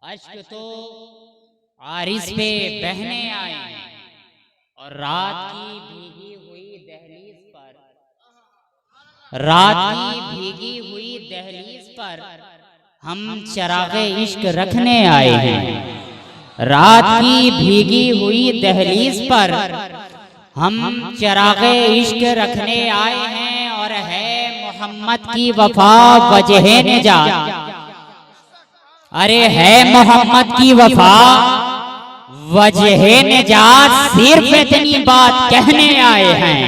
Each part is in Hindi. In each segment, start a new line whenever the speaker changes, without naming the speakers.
अश्क तो आरिस पे बहने आए हैं और रात की भीगी हुई दहलीज पर हम चरागे इश्क रखने आए हैं। रात की भीगी हुई दहलीज पर हम चरागे इश्क रखने आए हैं और है मोहम्मद की वफा वजह निजात। अरे है मोहम्मद की वफा वजह निजात, सिर्फ इतनी बात कहने आए हैं।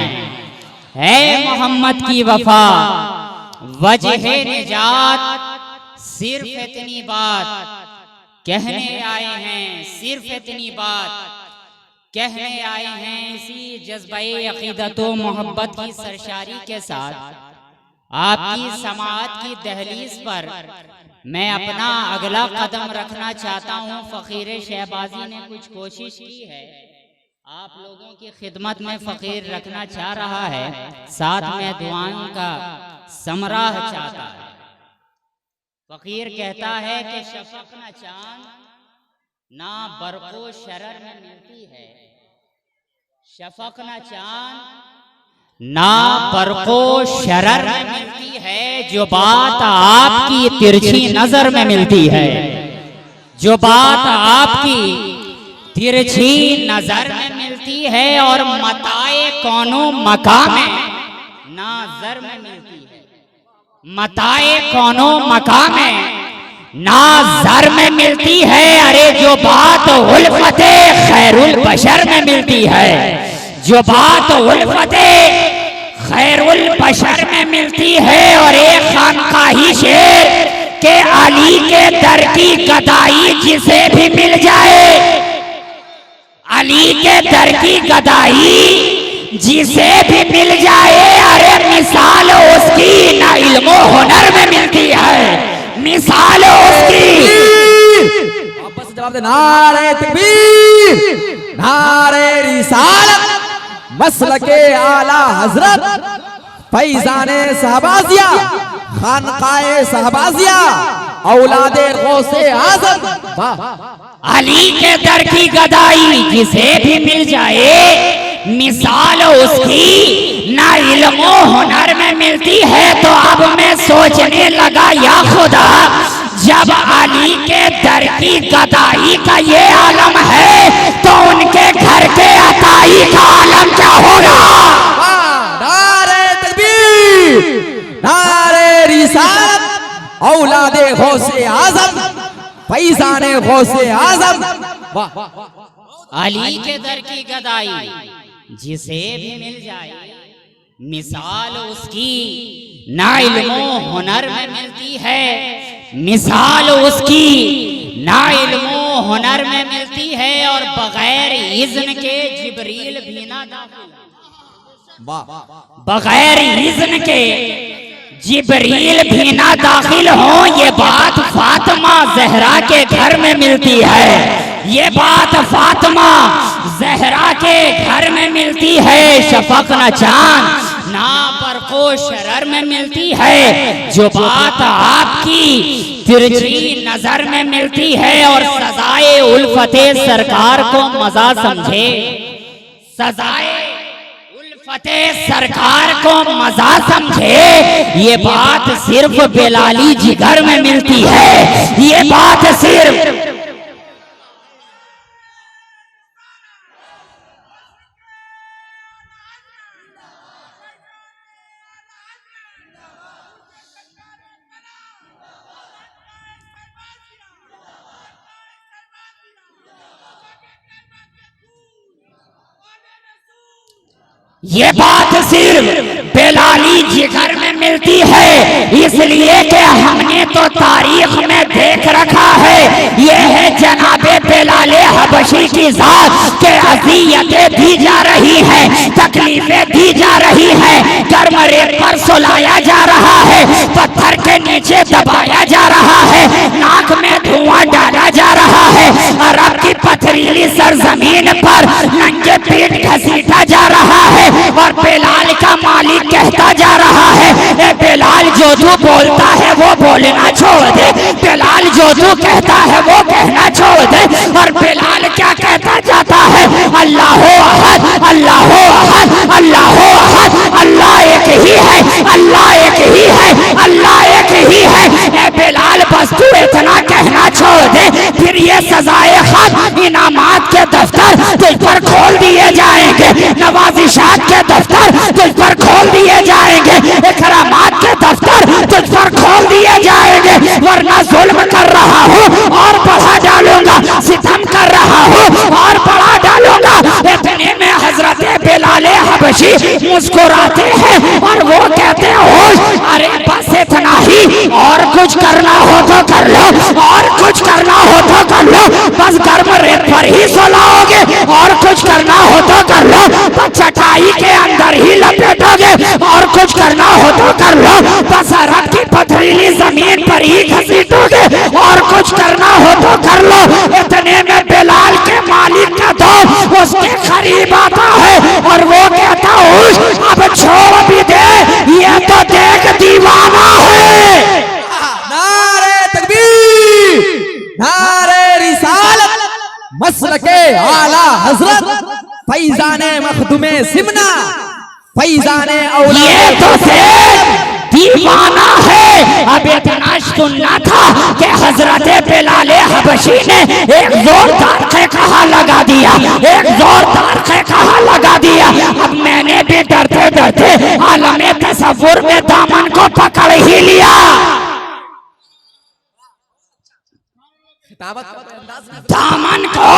है मोहम्मद की वफा वजह निजात, सिर्फ इतनी बात कहने आए हैं, सिर्फ इतनी बात कहने आए हैं। इसी जज्बे अकीदत व मोहब्बत की सरशारी के साथ आपकी समाअत की दहलीज पर मैं अपना अगला कदम रखना चाहता हूँ। फकीर शहबाजी ने कुछ कोशिश की है, आप लोगों की खिदमत में फकीर रखना चाह रहा है, साथ में दुआओं का समराह चाहता है। फकीर कहता है कि शफक न चांद ना बरको शरर में मिलती है, शफक न चांद ना बरको शरर में मिलती है। जो बात आपकी तिरछी नजर में मिलती है, जो बात आपकी तिरछी नजर में मिलती है और मताए कौनो मकाम में नाजर में मिलती है, मताए कौनो मकाम में नाजर में मिलती है। अरे जो बात उल्फते खैरुल बशर में मिलती है, जो बात उल्फते खैरुल बशर में मिलती है। और एक खानकाही शेर के अली के दर की गदाई जिसे भी मिल जाए, अली के दर की गदाई जिसे भी मिल जाए, अरे मिसाल उसकी ना इल्मो हुनर में मिलती है, मिसाल उसकी।
वापस जवाब दे, नारे तकबीर, नारे रिसालत, मसलके आला हजरत, फैजाने सहबाजिया, खानकाए सहबाजिया, औलादे गौसे आज़म।
अली के दर की गदाई जिसे भी मिल जाए, मिसाल उसकी ना इल्मो हुनर में मिलती है। तो अब मैं सोचने लगा या खुदा, जब अली के दर की गदाई का ये आलम है तो उनके घर के अताई का आलम क्या होगा।
नारे तकबीर, नारे रिसालत, औलादे गौसे आज़म, फैजाने गौसे आज़म।
अली के दर की गदाई जिसे भी मिल जाए, मिसाल उसकी ना इल्मो हुनर में मिलती है, मिसाल उसकी ना इल्मो हुनर में मिलती है। और बगैर इज़्न के जिब्रील भी ना दाखिल, बगैर इज़्न के जिब्रील भी ना दाखिल हो। ये बात फातिमा जहरा के घर में मिलती है, ये बात फातिमा जहरा के घर में मिलती है। शफक न चांद ना बरको शरर में मिलती है। जो बात आपकी तिरछी नजर में मिलती है और सजाए उल्फते सरकार को मजा समझे, सजाए उल्फते सरकार को मजा समझे। ये बात सिर्फ बेलाली जिगर में मिलती है, ये बात सिर्फ ये बात सिर्फ बेलाली जिगर में मिलती है। इसलिए कि हमने तो तारीख में देख रखा है, ये है जनाबे बेलाले हबशी की जात के अज़ियतें दी जा रही हैं, तकलीफें दी जा रही हैं, गर्म रेत पर सुलाया जा रहा है, पत्थर के नीचे दबाया जा रहा है, नाक में धुआं डाला जा रहा है, अरब की पथरीली सरजमीन पर नंगे पीठ घसीटा जा रहा है। और बेलाल का मालिक कहता जा रहा है, ए बेलाल जो तू बोलता है वो बोलना छोड़ दे, बेलाल जो तू कहता है वो कहना अल्लाह अहद, अल्लाह अहद, अल्लाह अहद, अल्लाह एक ही है, अल्लाह एक ही है, अल्लाह एक ही है। ए बिलाल बस तू इतना कहना छोड़ दे, फिर ये सजाए खत इनामात के दफ्तर तुझ पर खोल दिए जाएंगे, नवाजिशात के दफ्तर तुझ पर खोल दिए जाएंगे, इकरामात के दफ्तर तुझ पर खोल दिए जाएंगे। वरना जुल्म कर रहा हूँ और बढ़ा डालूंगा, सितम कर रहा हूँ और बढ़ा डालूंगा। इतने में हजरत बिलाल हबशी मुस्कुराते हैं और वो कहते हैं अरे बस इतना ही, और कुछ करना हो तो कर लो, और कुछ करना हो तो कर लो, बस गर्म रेत पर ही सोलाओगे, और कुछ करना हो तो कर लो, बस चटाई के अंदर ही लपेटोगे, और कुछ करना हो तो कर लो, बस अरब की पथरीली जमीन पर ही घसीटोगे, और कुछ करना हो तो कर लो। इतने में बिलाल के मालिक का दोस्त उसके करीब आता है और वो कहता हूँ अब छोड़ भी दे, ये तो देख दीवाना है।
नारे तकबीर, नारे रिसालत, मसलके आला हजरत फैजाने मखदूमे सिमना, फैजाने
ये तो देख दीवाना है। अब इतना सुनना था कि हजरत बिलाल हबशी ने एक जोरदार कहा लगा दिया, एक जोरदार कहा लगा दिया। अब मैंने भी डरते डरते आलमे तसव्वुर में दामन को पकड़ ही लिया, दामन को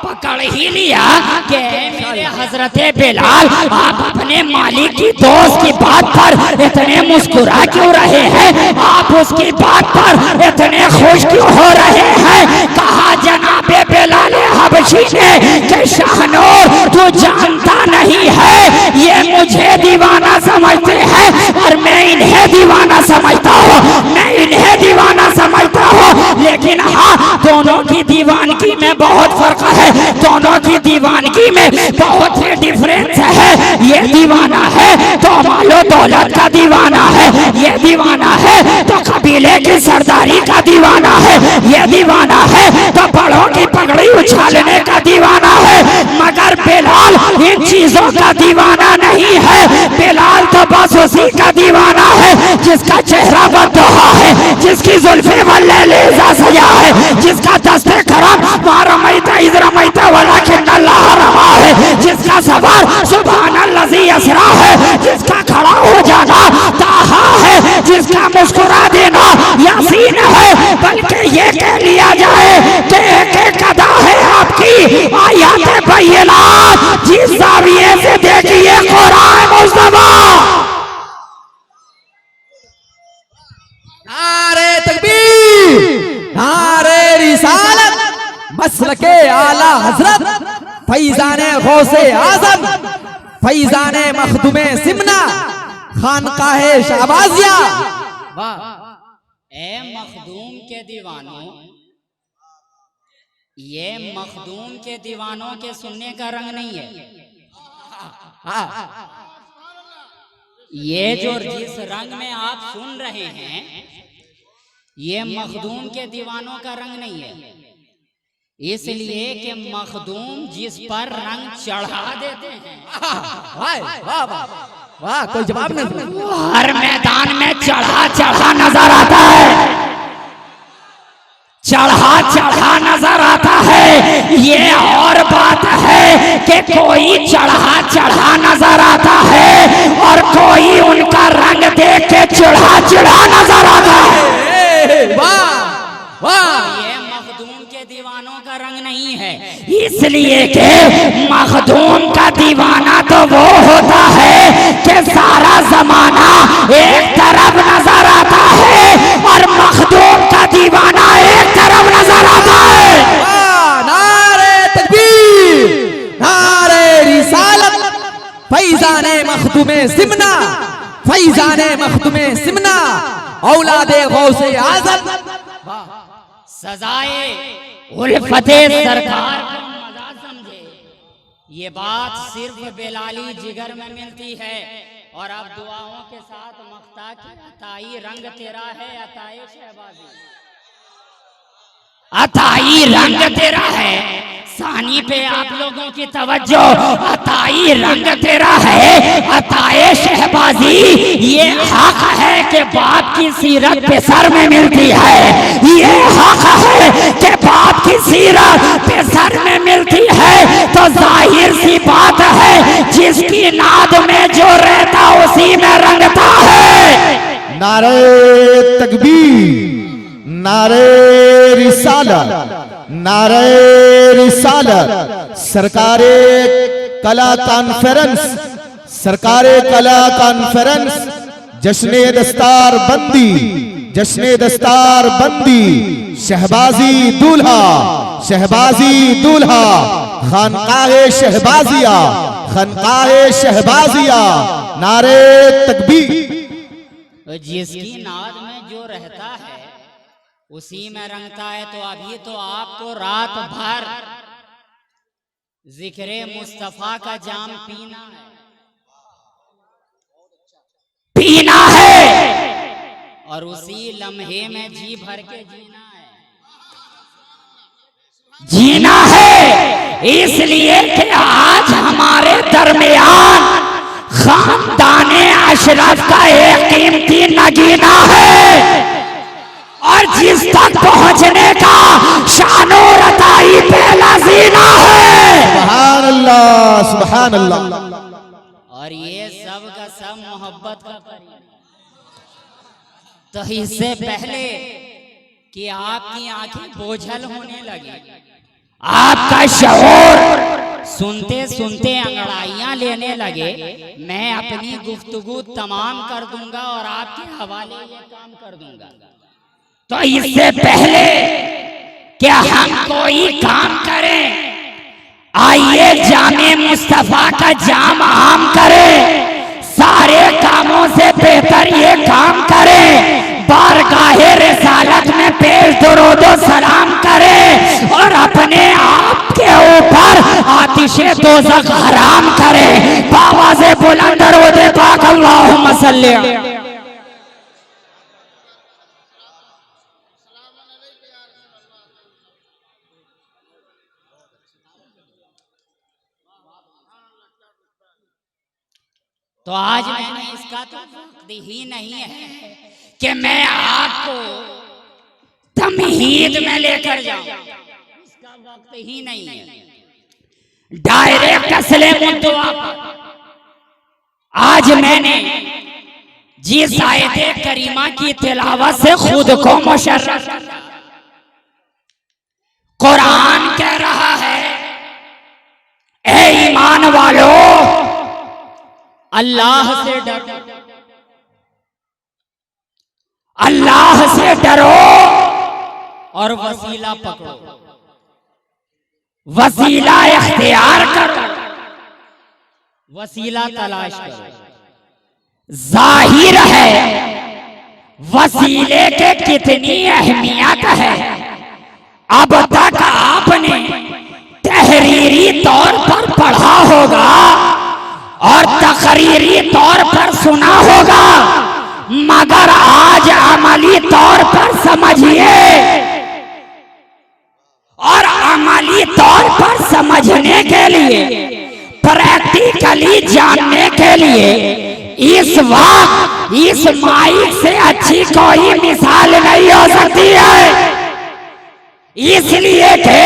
पकड़ ही लिया कि मेरे हजरत बिलाल आप अपने मालिक की दोस्त की बात पर इतने मुस्कुरा क्यों रहे हैं, आप उसकी बात पर इतने खुश क्यों हो रहे हैं। कहा जनाबे बिलाल हबशी ने कि शाहनूर तू जानता नहीं है, ये मुझे दीवाना समझते हैं और मैं इन्हें दीवाना समझता हूँ, मैं इन्हें दीवाना समझता हूँ। लेकिन हाँ, दोनों की दीवानगी में बहुत फर्क है, दोनों की दीवानगी में बहुत ही डिफरेंस है। ये दीवाना है तो मालो दौलत का दीवाना है, ये दीवाना है तो कबीले की सरदारी का दीवाना है, ये दीवाना है तो बड़ों की पगड़ी उछालने का दीवाना है। मगर बिलाल इन चीजों का दीवाना नहीं है, बिलाल तो बस उसी का दीवाना है जिसका चेहरा बदहा है, जिसकी जुल्फे वल्लेजा सजा है, जिसका दस्ते करम मारमैता इजरमैता वाला अल्लाह रमा है, जिसका सवार सुभान अल्लाजी असरा है, जिसका खड़ा हो जाना ताहा है, जिसका मुस्कुरा देना यासीन है। बल्कि ये कह लिया जाए कि एक अदा है आपकी आयात बय्यनात, जिस जाविये से देखिए कुरान मुस्तफा।
नारे तकबीर, नारे रिसालत, मसलके आला हजरत फैजाने गौसे आजम, फैजाने मखदूमे सिमना, खानकाहे शाहबाजिया।
ए मखदूम के दीवानों, ये मखदूम के दीवानों के सुनने का रंग नहीं है, ये जो जिस रंग में आप सुन रहे हैं ये मखदूम के दीवानों का रंग नहीं है, इसलिए कि मखदूम जिस पर रंग चढ़ा देते हैं,
वाह वाह वाह, कोई जवाब नहीं,
हर मैदान में चढ़ा चढ़ा नजर आता है, चढ़ा चढ़ा नजर आता है। ये और बात है कि कोई चढ़ा चढ़ा नजर आता है और कोई उनका रंग देख के चिढ़ा चिढ़ा नजर आता है।
वाह वाह,
ये मखदूम के दीवानों का रंग नहीं है, इसलिए कि मखदूम का दीवाना तो वो होता है कि सारा जमाना एक तरफ नजर आता है और मखदूम का दीवाना एक तरफ नजर आता है।
नारे तकबीर, नारे रिसालत, फैजाने मखदूमे सिमना, फैजाने मखदूमे सिमना, औलादे गौसे आजम।
सजाए उल्फते सरकार को मजा समझे, ये बात सिर्फ बेलाली जिगर में मिलती है। और अब दुआओं के साथ मख्ता की अताई रंग तेरा है, अताई शहबाजी, अताई रंग तेरा है, सानी पे आप लोगों की तवज्जो। अताई रंग तेरा है अताए शहबाजी, ये हक है कि बाप की सीरत पे सर में मिलती है, ये हक है कि बाप की सीरत पे सर में मिलती है। तो जाहिर सी बात है जिसकी नाद में जो रहता उसी में रंगता है।
नारे तकबीर, नारे रिसालत, नारे रिसालत। सरकारे कला कॉन्फ्रेंस, सरकारे कला कॉन्फ्रेंस, जश्ने दस्तार बंदी, जश्ने दस्तार बंदी, शहबाजी दूल्हा, शहबाजी दूल्हा, खानकाहे शहबाजिया, खानकाहे शहबाजिया। नारे तकबीर।
जिसकी नाद में जो रहता है उसी में रंगता है। तो अभी तो आपको रात भर जिक्रे मुस्तफा का जाम पीना है और उसी लम्हे में जी भर के जीना है। इसलिए कि आज हमारे दरमियान खानदाने अशरफ का एक कीमती नगीना है और जिस तक पहुंचने का शानो रताई पहला जीना है।
सुभान अल्लाह, सुभान अल्लाह।
और ये सब का सब मोहब्बत का करीब। तो इससे पहले कि आपकी आंखें बोझल होने लगी, आपका शऊर सुनते सुनते अंगड़ाइयां लेने लगे, मैं अपनी गुफ्तगू तमाम कर दूंगा और आपके हवाले ये काम कर दूंगा। तो इससे पहले क्या हम कोई काम करें, आइए जामे मुस्तफा का जाम आम करें। सारे कामों से बेहतर ये काम करें, बारगाहे रिसालत में पेश दुरूदो सलाम करें और अपने आप के ऊपर आतिशे दोज़ख हराम करें। बावाज़े बुलंद दरूद पाक अल्लाहुम्मा सल्ली। तो आज मैंने इसका तो वक्त ही नहीं है कि मैं आपको तमहीद में लेकर जाऊं, इसका वक्त ही नहीं है। डायरेक्ट असले मुद्दा आज मैंने जिस आयत करीमा की तिलावत से खुद को मुशर्रफ, कुरान कह रहा है ए ईमान वालों अल्लाह से डरो, अल्लाह से डरो और वसीला पकड़ो, वसीला इख्तियार करो, वसीला तलाश करो। जाहिर है वसीले के कितनी अहमियत है। अब तक आपने तहरीरी तौर पर पढ़ा होगा और तकरीरी तौर पर सुना होगा, मगर आज अमली तौर पर समझिए और अमली तौर पर समझने के लिए, प्रैक्टिकली जानने के लिए इस वक्त इस माइक से अच्छी कोई मिसाल नहीं हो सकती है। इसलिए कि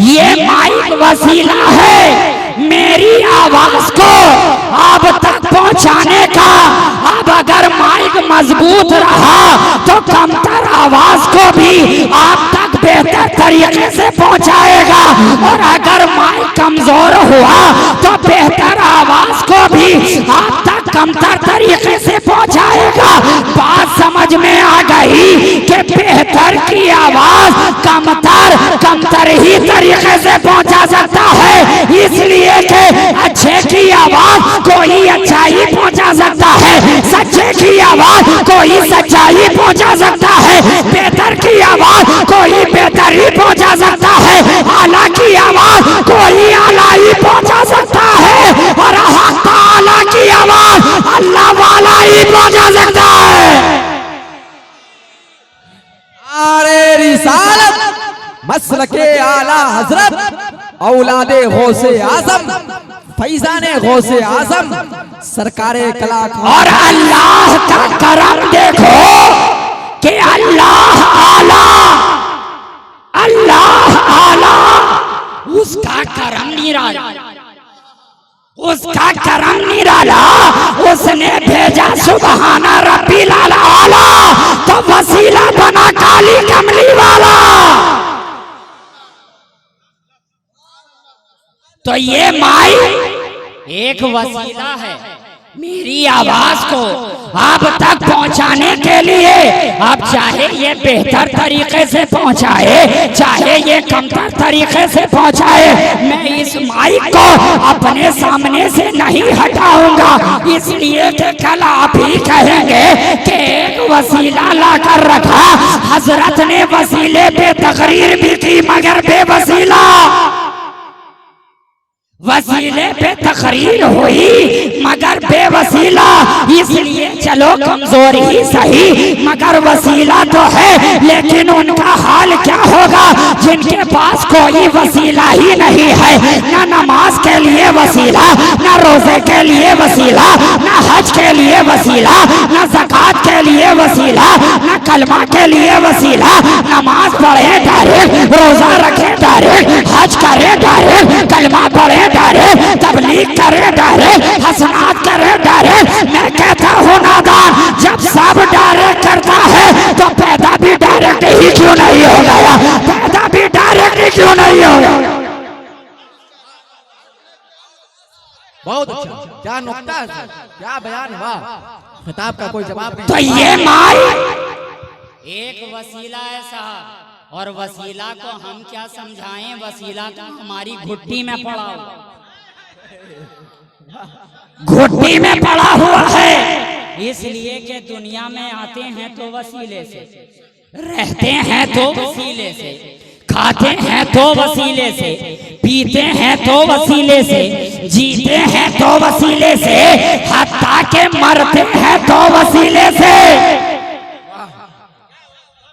ये माइक वसीला है मेरी आवाज को आप तक पहुंचाने का। अब अगर माइक मजबूत रहा तो कमतर आवाज को भी आप तक बेहतर तरीके से पहुंचाएगा और अगर माइक कमजोर हुआ तो बेहतर आवाज को भी आप तक कमतर तरीके से पहुंचाएगा। बात समझ में आ गई कि बेहतर की आवाज कमतर ही तरीके से पहुंचा सकता है। इसलिए कि अच्छे की आवाज कोई अच्छाई पहुंचा सकता है, सच्चे की आवाज कोई सच्चाई पहुंचा सकता है, बेहतर की आवाज कोई बेहतरी पहुंचा सकता है, आला की आवाज कोई आलाई पहुंचा सकता है और हक आला की आवाज अल्लाह वाला ही पहुंचा सकता है।
अरे रिसालत मसलके आला हजरत औलादे गौसे आजम, फैजाने गौसे आजम, सरकारे कलाकार।
और अल्लाह का करम देखो कि अल्लाह आला, अल्लाह आला, उसका करम निराला, उसका करम निराला। उसने भेजा सुबहाना रब्बिल आला, तो वसीला बना काली कमली वाला। तो ये माई एक वसीला है मेरी आवाज को आप तक पहुंचाने के लिए। आप चाहे ये बेहतर तरीके से पहुंचाए, चाहे ये कमतर तरीके से पहुंचाए, मैं इस माइक को अपने सामने से नहीं हटाऊंगा, इसलिए कि कल आप ही कहेंगे कि एक वसीला लाकर रखा। हजरत ने वसीले पे तकरीर भी की मगर बेवसीला, वसीले पे तकरीर हुई मगर बेवसीला। इसलिए चलो कमजोर ही सही मगर वसीला तो है, लेकिन उनका हाल क्या होगा जिनके पास कोई वसीला ही नहीं है। ना नमाज के लिए वसीला, ना रोजे के लिए वसीला, ना हज के लिए वसीला, ना ज़कात के लिए वसीला, ना कलमा के लिए वसीला। नमाज पढ़े डायरेक्ट, रोजा रखे डायरेक्ट, हज करे डायरेक्ट, कलमा पढ़े डायरेक्ट, तबलीग करे डायरेक्ट, हसनात करे डायरेक्ट। मैं कहता हूँ नादान, जब सब डायरेक्ट करता है तो पैदा भी डायरेक्ट ही क्यों नहीं हो गया? पैदा भी डायरेक्ट ही क्यों नहीं हो गया?
बहुत अच्छा, क्या नुक्ता है, क्या बयान, वाह। खिताब का कोई जवाब नहीं।
तो ये माई
एक वसीला है साहब, और वसीला को हम क्या समझाएं? वसीला तो हमारी घुट्टी में पड़ा हुआ,
घुट्टी में पड़ा हुआ है।
इसलिए कि दुनिया में आते हैं तो वसीले से,
रहते हैं तो
वसीले से,
खाते हैं तो वसीले से, पीते हैं तो वसीले से, जीते हैं तो वसीले से, हत्ता के मरते हैं तो वसीले से,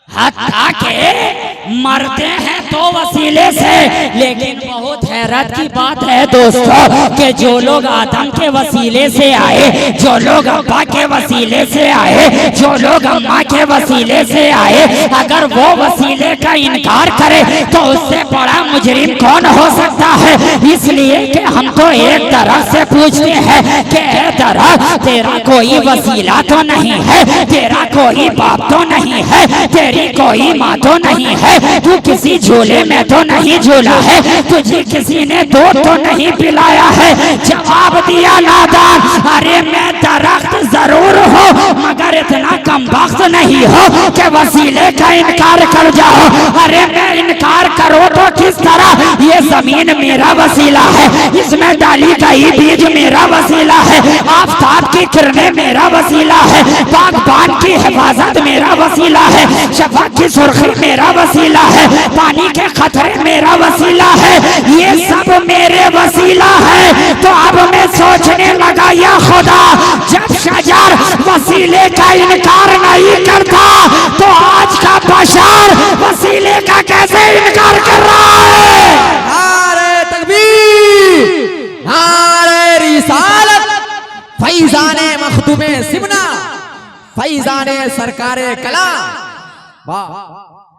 हत्ता के मरते हैं तो वसीले से। लेकिन बहुत हैरत की बात है दोस्तों कि जो लोग आदम के वसीले से आए, जो लोग अब्बा के वसीले से आए, जो लोग अम्मा के वसीले से आए, अगर वो वसीले का इनकार करे तो उससे बड़ा मुजरिम कौन हो सकता है? इसलिए कि हम तो एक तरह से पूछते हैं कि ए तरह तेरा कोई वसीला तो नहीं है, तेरा कोई बाप तो नहीं है, तेरी कोई माँ तो नहीं है, तू किसी झूले में तो नहीं झूला है, तुझे किसी ने दूध तो नहीं पिलाया है। जवाब दिया नादान, अरे मैं दरख्त जरूर हो मगर इतना कमबख्त नहीं हो कि वसीले का इनकार कर जाओ। अरे मैं इनकार करो तो किस तरह? ये जमीन मेरा वसीला है, इसमें डाली गई बीज मेरा वसीला है, आफताब की किरणें मेरा वसीला है, बागबान की हिफाजत मेरा वसीला है, शफा की सुर्खी मेरा वसीला है, पानी के खतरे मेरा वसीला है, ये सब मेरे वसीला है। तो अब मैं सोचने लगा या खुदा, जब शजर वसीले का इनकार नहीं करता तो आज का बशर वसीले का कैसे इनकार कर रहा है?
नारे तकबीर, नारे रिसालत, फैजाने मखदूमे सिमना, फैजाने सरकारे कला।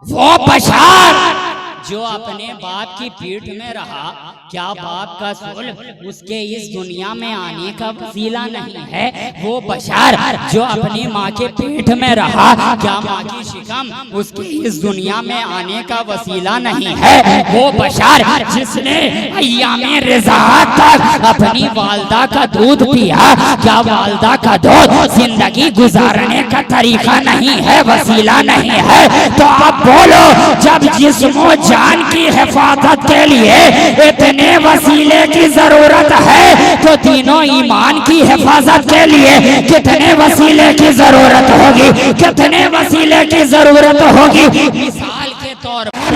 वो बशर
जो अपने बाप की पीठ में रहा, क्या बाप का सुल्ह उसके इस दुनिया में आने का वसीला नहीं है? वो बशर जो अपनी माँ के पेट में रहा, क्या माँ की शिकम उसके इस दुनिया में आने का वसीला नहीं है?
वो बशर जिसने अय्यामे रिज़ात तक अपनी वालदा का दूध पिया, क्या वालदा का दूध जिंदगी गुजारने का तरीका नहीं है, वसीला नहीं है? तो आप बोलो, जब जिस्मो जान की हिफाजत के लिए इतने वसीले की जरूरत है तो तीनों ईमान की हिफाजत के लिए कितने वसीले की जरूरत होगी? कितने वसीले की जरूरत होगी? मिसाल के तौर पर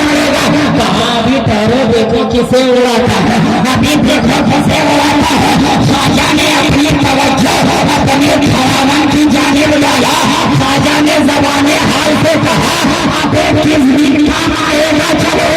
अभी पैरों देखो किसे उड़ाता है, अभी देखो किसे उड़ाता है। ख्वाजा ने अपनी तवज्जो अपने खरावन की जानिब लाया, ख्वाजा ने ज़बाने हाल से कहा, अब किस दिन काम आएगा? चलो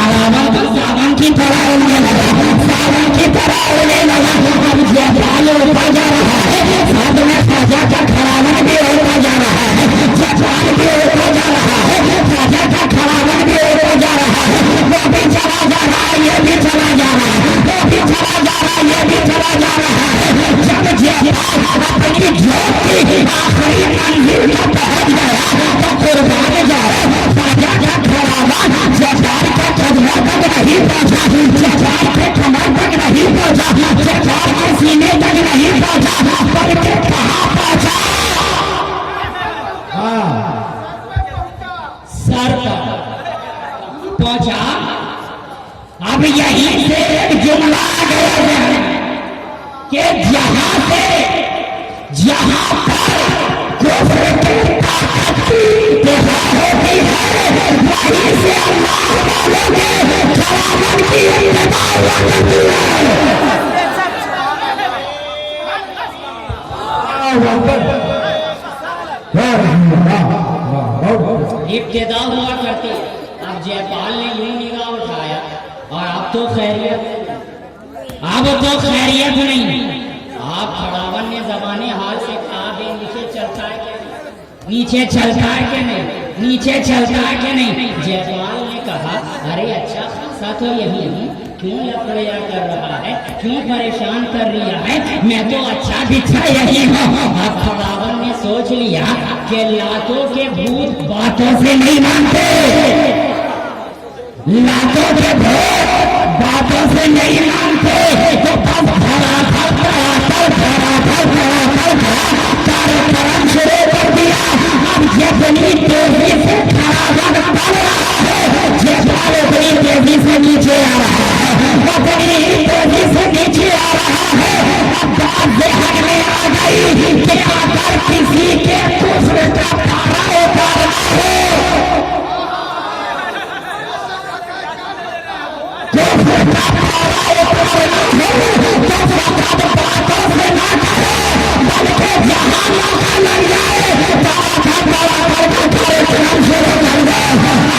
खड़ावन तो सावन की तरह उड़ने लगा, सावन की तरह उड़ने लगा। अब जयपाल ऊपर जा रहा है, साथ में ख्वाजा का खड़ावन भी ऊपर जा रहा है, जयपाल भी ऊपर जा रहा है, ख्वाजा का खड़ावन भी ऊपर जा रहा है। वो भी चला जा रहा है, ये भी चला जा रहा है, वो भी चला जा रहा है, ये भी चला जा रहा है। जब जयपाल अपनी ज्योति आखिरी मंजिल पर पहुंच गया तो कुर्बान जाए ख्वाजा का खड़ावन जयपाल के कदमों तक नहीं पहुंचा, जयपाल के कमर तक नहीं पहुंचा, जयपाल के सीने तक नहीं पहुंचा, बल्कि कहां पहुंचा? सर पर पहुंचा। अब यहीं से एक जुमला आ गया है कि जहां पर कुफ्र की ताकत की इंतहा होती है, वहीं से अल्लाह वालों के खराबत की इंतहा हुआ करती है। इब्तिदा हुआ करती है। अब जयपाल ने यूं निगाह उठाया और अब तो खैरियत नहीं। आप खड़ावन ने जबाने हाल से कहा भी नीचे चलता है कि नहीं, नीचे चलता है कि नहीं, नीचे चलता है कि नहीं। जयपाल ने कहा अरे अच्छा खासा तो यही हूँ, क्यों लफड़िया कर रहा है, क्यों परेशान कर रहा है, मैं तो अच्छा बिछा यही हूँ। अब खड़ावन ने सोच लिया कि लातों के भूत बातों से नहीं मानते, लातों के भूत बातों से नहीं मानते। तो बस कार्यक्रम शुरू कर दिया। अब जितनी तेजी से खड़ावन बढ़ रहा है, जयपाल उतनी तेजी से नीचे आ रहा है, उतनी तेजी से नीचे आ रहा है। अब बात ज़हन में आ गई कि अगर किसी के कुफ्र का पारा उतारना हो, कुफ्र का पारा उतारना हो तो फकत बातों से ना कहे, बल्कि जहां मौका लग जाए कार्यक्रम शुरू कर दे।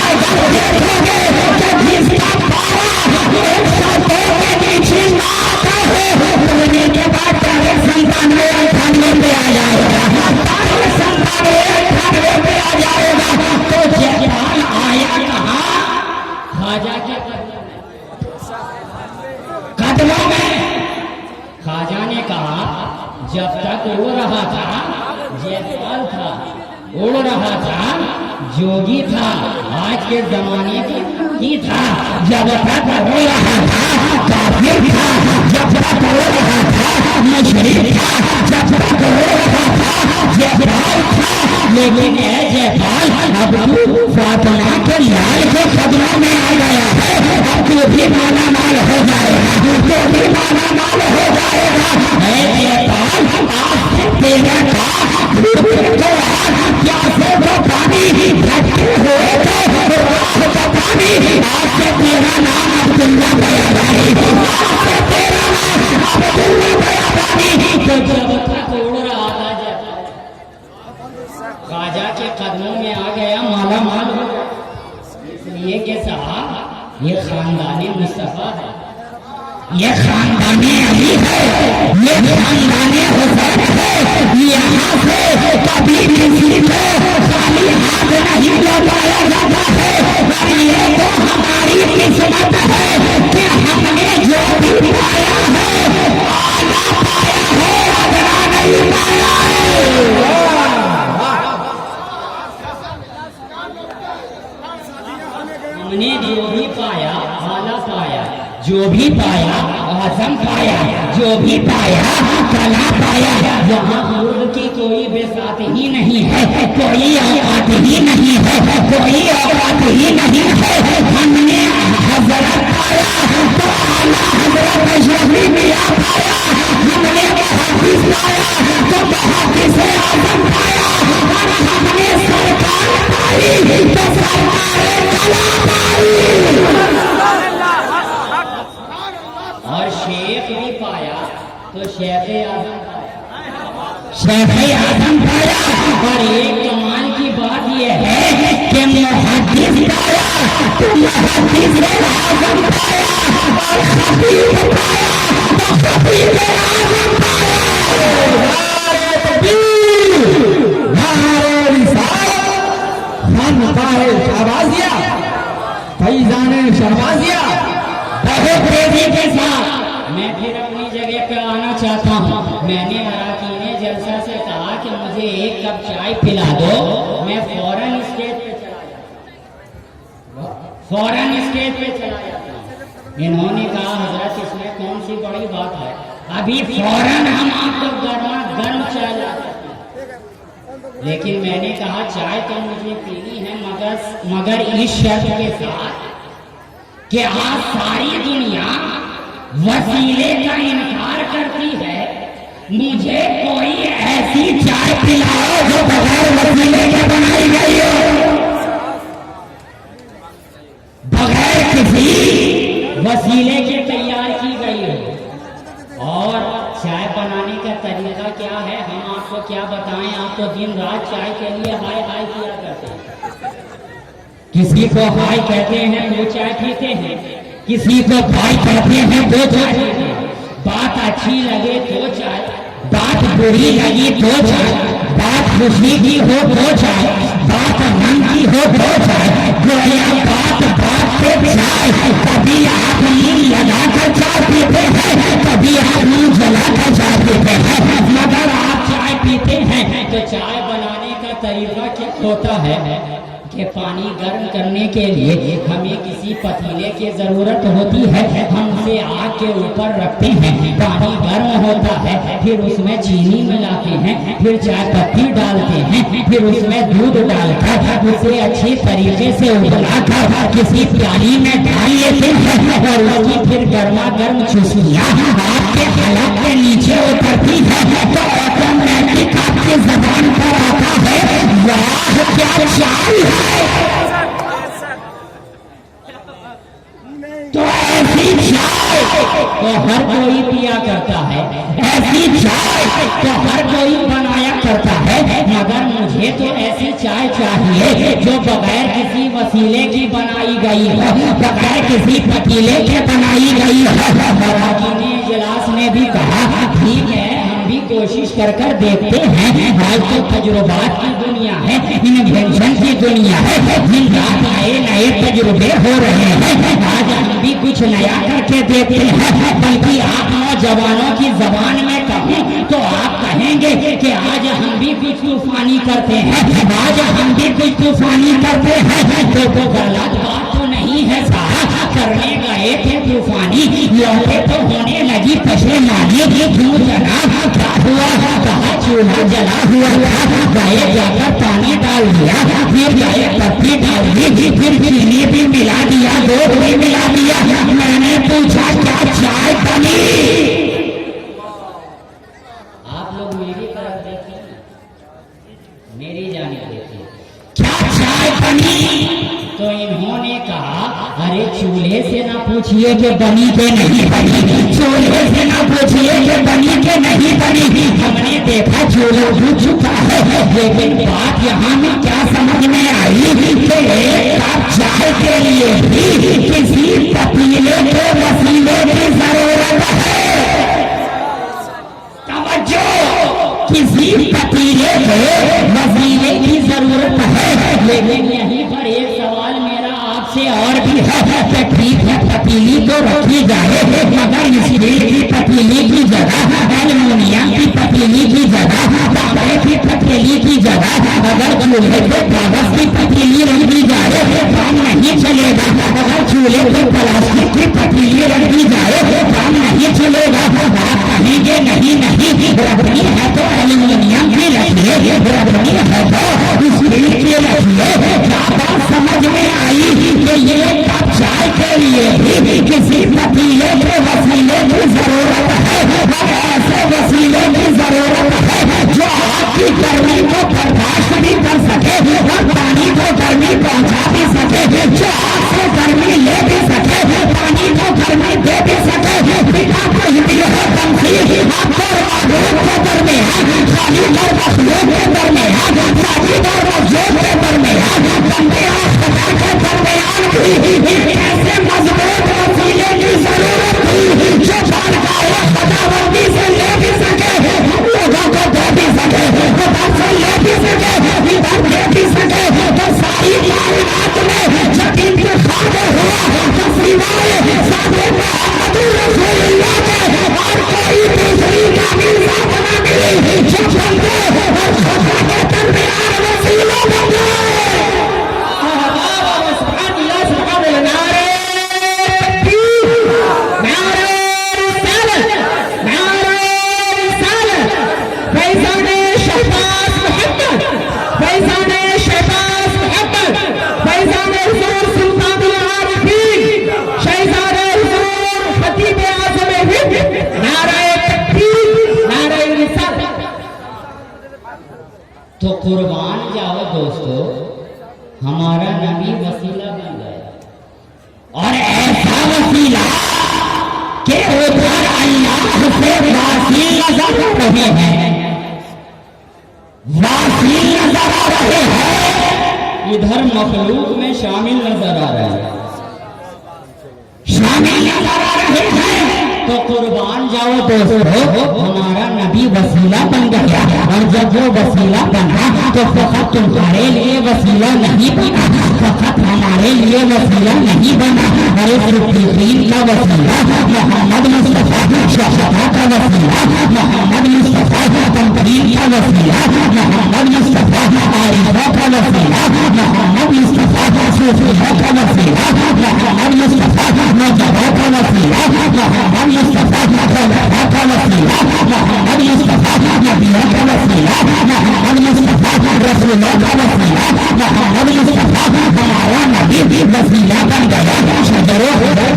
अगर देखोगे कि जिसका पारा 102 के नीचे ना आता है, मरने के बाद 97-98 पे आ जाएगा, 97-98 पे आ जाएगा। तो जयपाल आया कहाँ? ख्वाजा के कदमों में। ख्वाजा ने कहा जब तक उड़ रहा था जयपाल था, उड़ रहा था जोगी था, आज के जमाने की था। जब तक उड़ रहा था काफिर था, जब तक उड़ रहा था मुशरिक था, जब तक उड़ रहा था जयपाल था। लेकिन जयपाल अब तू फातिमा के लाल के कदमों में आ गया है, अब तू भी माला माल हो जाएगा, तू भी माला माल हो जाएगा। जयपाल आज से तेरा था प्यासे को पानी भटके हुए थे, राह का पानी। आज से तेरा नाम अब्दुल्ला बयाबानी, आज से तेरा नाम अब्दुल्ला बयाबानी। तो जब तक उड़ रहा था जयपाल ख्वाजा के कदमों में आ गया, माला माल हो गया। इसलिए कि साहब ये खानदानी मुस्तफा है, ये खानदानी अली है, ये खानदानी हुसैन है। यहाँ से कभी किसी को खाली हाथ नहीं लौटाया जाता है, और ये तो हमारी किस्मत है कि हमने जो भी पाया है आला पाया है, अगला नहीं पाया है। हमने जो भी पाया आला पाया, जो भी पाया आजम पाया, जो भी पाया कला पाया। यहाँ मुर्ग की कोई बेसात ही नहीं है, कोई औकात ही नहीं है, कोई औकात ही नहीं है। हमने हजरत पाया तो आला हजरत अशरफी मियां पाया, हमने मुहद्दिस पाया तो मुहद्दिस आजम पाया, और हमने सरकार पाई तो सरकार कला पाई। और शेख भी पाया तो शेख आजम पाया, शेख आजम पाया। और एक कमाल की बात यह है कि मुहद्दिस पाया तो मुहद्दिस आज़म पाया और खतीब पाया तो खतीब आज़म पाया। नारे तकबीर, नारे रिसालत, खानकाहे शहबाजिया, फैज़ाने शहबाजिया। बहुत तेजी के साथ मैं फिर अपनी जगह पे आना चाहता हूँ। मैंने अराकीने जलसा से कहा कि मुझे एक कप चाय पिला दो, मैं फौरन स्टेज पे चला जाता, फौरन स्टेज पे चला जाता। इन्होंने कहा हजरत इसमें कौन सी बड़ी बात है, अभी फौरन हम आपको गर्मा गर्म चाय ला सकते हैं। लेकिन मैंने कहा चाय तो मुझे पीनी है, मगर इस शर्त के साथ कि आज सारी दुनिया वसीले का इनकार करती है, मुझे कोई ऐसी चाय पिलाओ जो बगैर वसीले के बनाई गई हो, बगैर किसी वसीले के तैयार की गई हो। और चाय बनाने का तरीका क्या है हम आपको क्या बताएं, आप तो दिन रात चाय के लिए हाय हाय किया करते हैं। किसी को हाय कहते हैं वो चाय पीते हैं, किसी को भाई कहते हैं वो चाय पीते हैं। बात अच्छी लगे तो चाय, बात बुरी लगी तो चाय, बात खुशी की हो तो चाय, बात मन की हो तो चाय, गोया बात बात पे चाय। कभी आप नींद लगा कर चाय पीते हैं, कभी आप मुंह जला कर चाय पीते हैं, मगर आप चाय पीते हैं तो चाय बनाने का तरीका क्या होता है कि पानी गर्म करने के लिए हमें किसी पतीले की जरूरत होती है, हम उसे आग के ऊपर रखते हैं, पानी गर्म होता है, फिर उसमें चीनी मिलाते हैं, फिर चाय पत्ती डालते हैं, फिर उसमें दूध डालकर उसे अच्छी तरीके से उबलाकर किसी प्याली में डाल लेते हैं और उसकी फिर गर्मा गर्म चुस्कियां आपके हलक के नीचे उतरती है तो ऑटोमेटिक आपकी जबान पर आता है, वाह क्या चाय है। तो ऐसी चाय तो हर कोई पिया करता है, ऐसी चाय तो हर कोई बनाया करता है, मगर मुझे तो ऐसी चाय चाहिए जो बगैर किसी वसीले की बनाई गई हो, बगैर किसी पतीले के बनाई गई हो। अराकीने इजलास ने भी कहा ठीक है हम भी कोशिश कर देखते हैं, आज तो तजुर्बात की दुनिया है, इन्वेंशन की दुनिया है, दिन रात नए नए तजुर्बे हो रहे हैं, आज हम भी कुछ नया करके देखते हैं। बल्कि आप नौजवानों की जबान में कहें तो आप कहेंगे कि आज हम भी कुछ तूफानी करते हैं, आज हम भी कुछ तूफानी करते हैं। तो गलत बात तो नहीं है साहब, करने गए थे तूफानी, लौटे तो होने लगी पशेमानी। क्यों जला क्या हुआ, कहा चूल्हा जला हुआ था, गए जाकर पानी डाल दिया, फिर गए पत्ती डाल दी, फिर चीनी भी मिला दिया, दूध भी मिला दिया। मैंने पूछा क्या चाय बनी? आप लोग मेरी तरफ देखिए, मेरी जानिब देखिए, क्या चाय बनी? तो इन्होंने कहा अरे चूल्हे से ना पूछिए कि बनी के नहीं बनी, चूल्हे से ना पूछिए कि बनी के नहीं बनी, हमने देखा चूल्हा बुझ चुका है। लेकिन बात यहाँ में क्या समझ में आई कि एक कप चाय के लिए भी किसी पतीले के वसीले की जरूरत है। तवज्जो, किसी पतीले के वसीले की जरूरत है। लेकिन यहीं पर एक सवाल मेरा आपसे और भी है कि ठीक है पतीली तो रखी जाए, मगर स्टील की पतीली की जगह, एल्युमिनियम की पतीली की जगह, तांबे की पतीली की जगह अगर चूल्हे पे कागज की पतीली रख दी जाए काम नहीं चलेगा। अगर चूल्हे पे प्लास्टिक की पतीली रख दी जाए काम नहीं चलेगा। आप कहेंगे नहीं नहीं रखनी है तो एल्युमिनियम की रखिए, रखनी है तो स्टील की रखिए। बात समझ में आई कि ये कप चाय के लिए भी किसी पतीले के वसीले की जरूरत है, और ऐसे वसीले की जरूरत है जो आपकी गर्मी को बर्दाश्त भी कर सके और पानी को गर्मी पहुंचा भी सके, जो आपसे गर्मी ले भी सके, पानी को गर्मी दे भी सके। बिना कोई भी हो तमसील आपको मालूम के दरमियान खाली और मखलूक के दरमियान साजिद और मखलूक के दरमियान बंदे और खुदा के दरमियान भी एक ऐसे मजबूत वसीले की जरूरत थी जो बारगाह खुदाबंदी से ले भी सके, लोगों को दे भी सके, खुदा से ले भी सके, इधर दे भी सके। तो सारी कायनात में जब इंतखाब हुआ तो सिवाय सादे मोहम्मद रसूलुल्लाह के और कोई दूसरी काबिल जात न मिली जो बंदे और खुदा के दरमियान वसीला बन गए।
तो कुर्बान जाओ दोस्तों, हमारा नबी वसीला बन गया।
और ऐसा वसीला कि उधर अल्लाह से वासील नजर आ रहे हैं, वासील नजर आ रहे हैं,
इधर मखलूक में शामिल नजर आ रहे हैं,
शामिल नजर आ रहे हैं।
तो कुर्बान जाओ दोस्तों,
हमारा नबी वसीला बन गया। और जब वो वसीला बना तो फकत तुम्हारे लिए वसीला नहीं बना, फकत हमारे लिए वसीला नहीं बना। अरे सिद्दीकीन का वसीला मोहम्मद मुस्तफा, शहदा का वसीला मोहम्मद मुस्तफा, तमकीन का वसीला मोहम्मद मुस्तफा, आरिफा का वसीला मोहम्मद मुस्तफा, सूफिया का वसीला मोहम्मद मुस्तफा, नजबा का वसीला मोहम्मद मुस्तफा, खलफा का वसीला मोहम्मद मुस्तफा, नबिया का वसीला मोहम्मद मुस्तफा, रसूला का वसीला मोहम्मद मुस्तफा। हमारा नबी वसीला बन गया। शजरो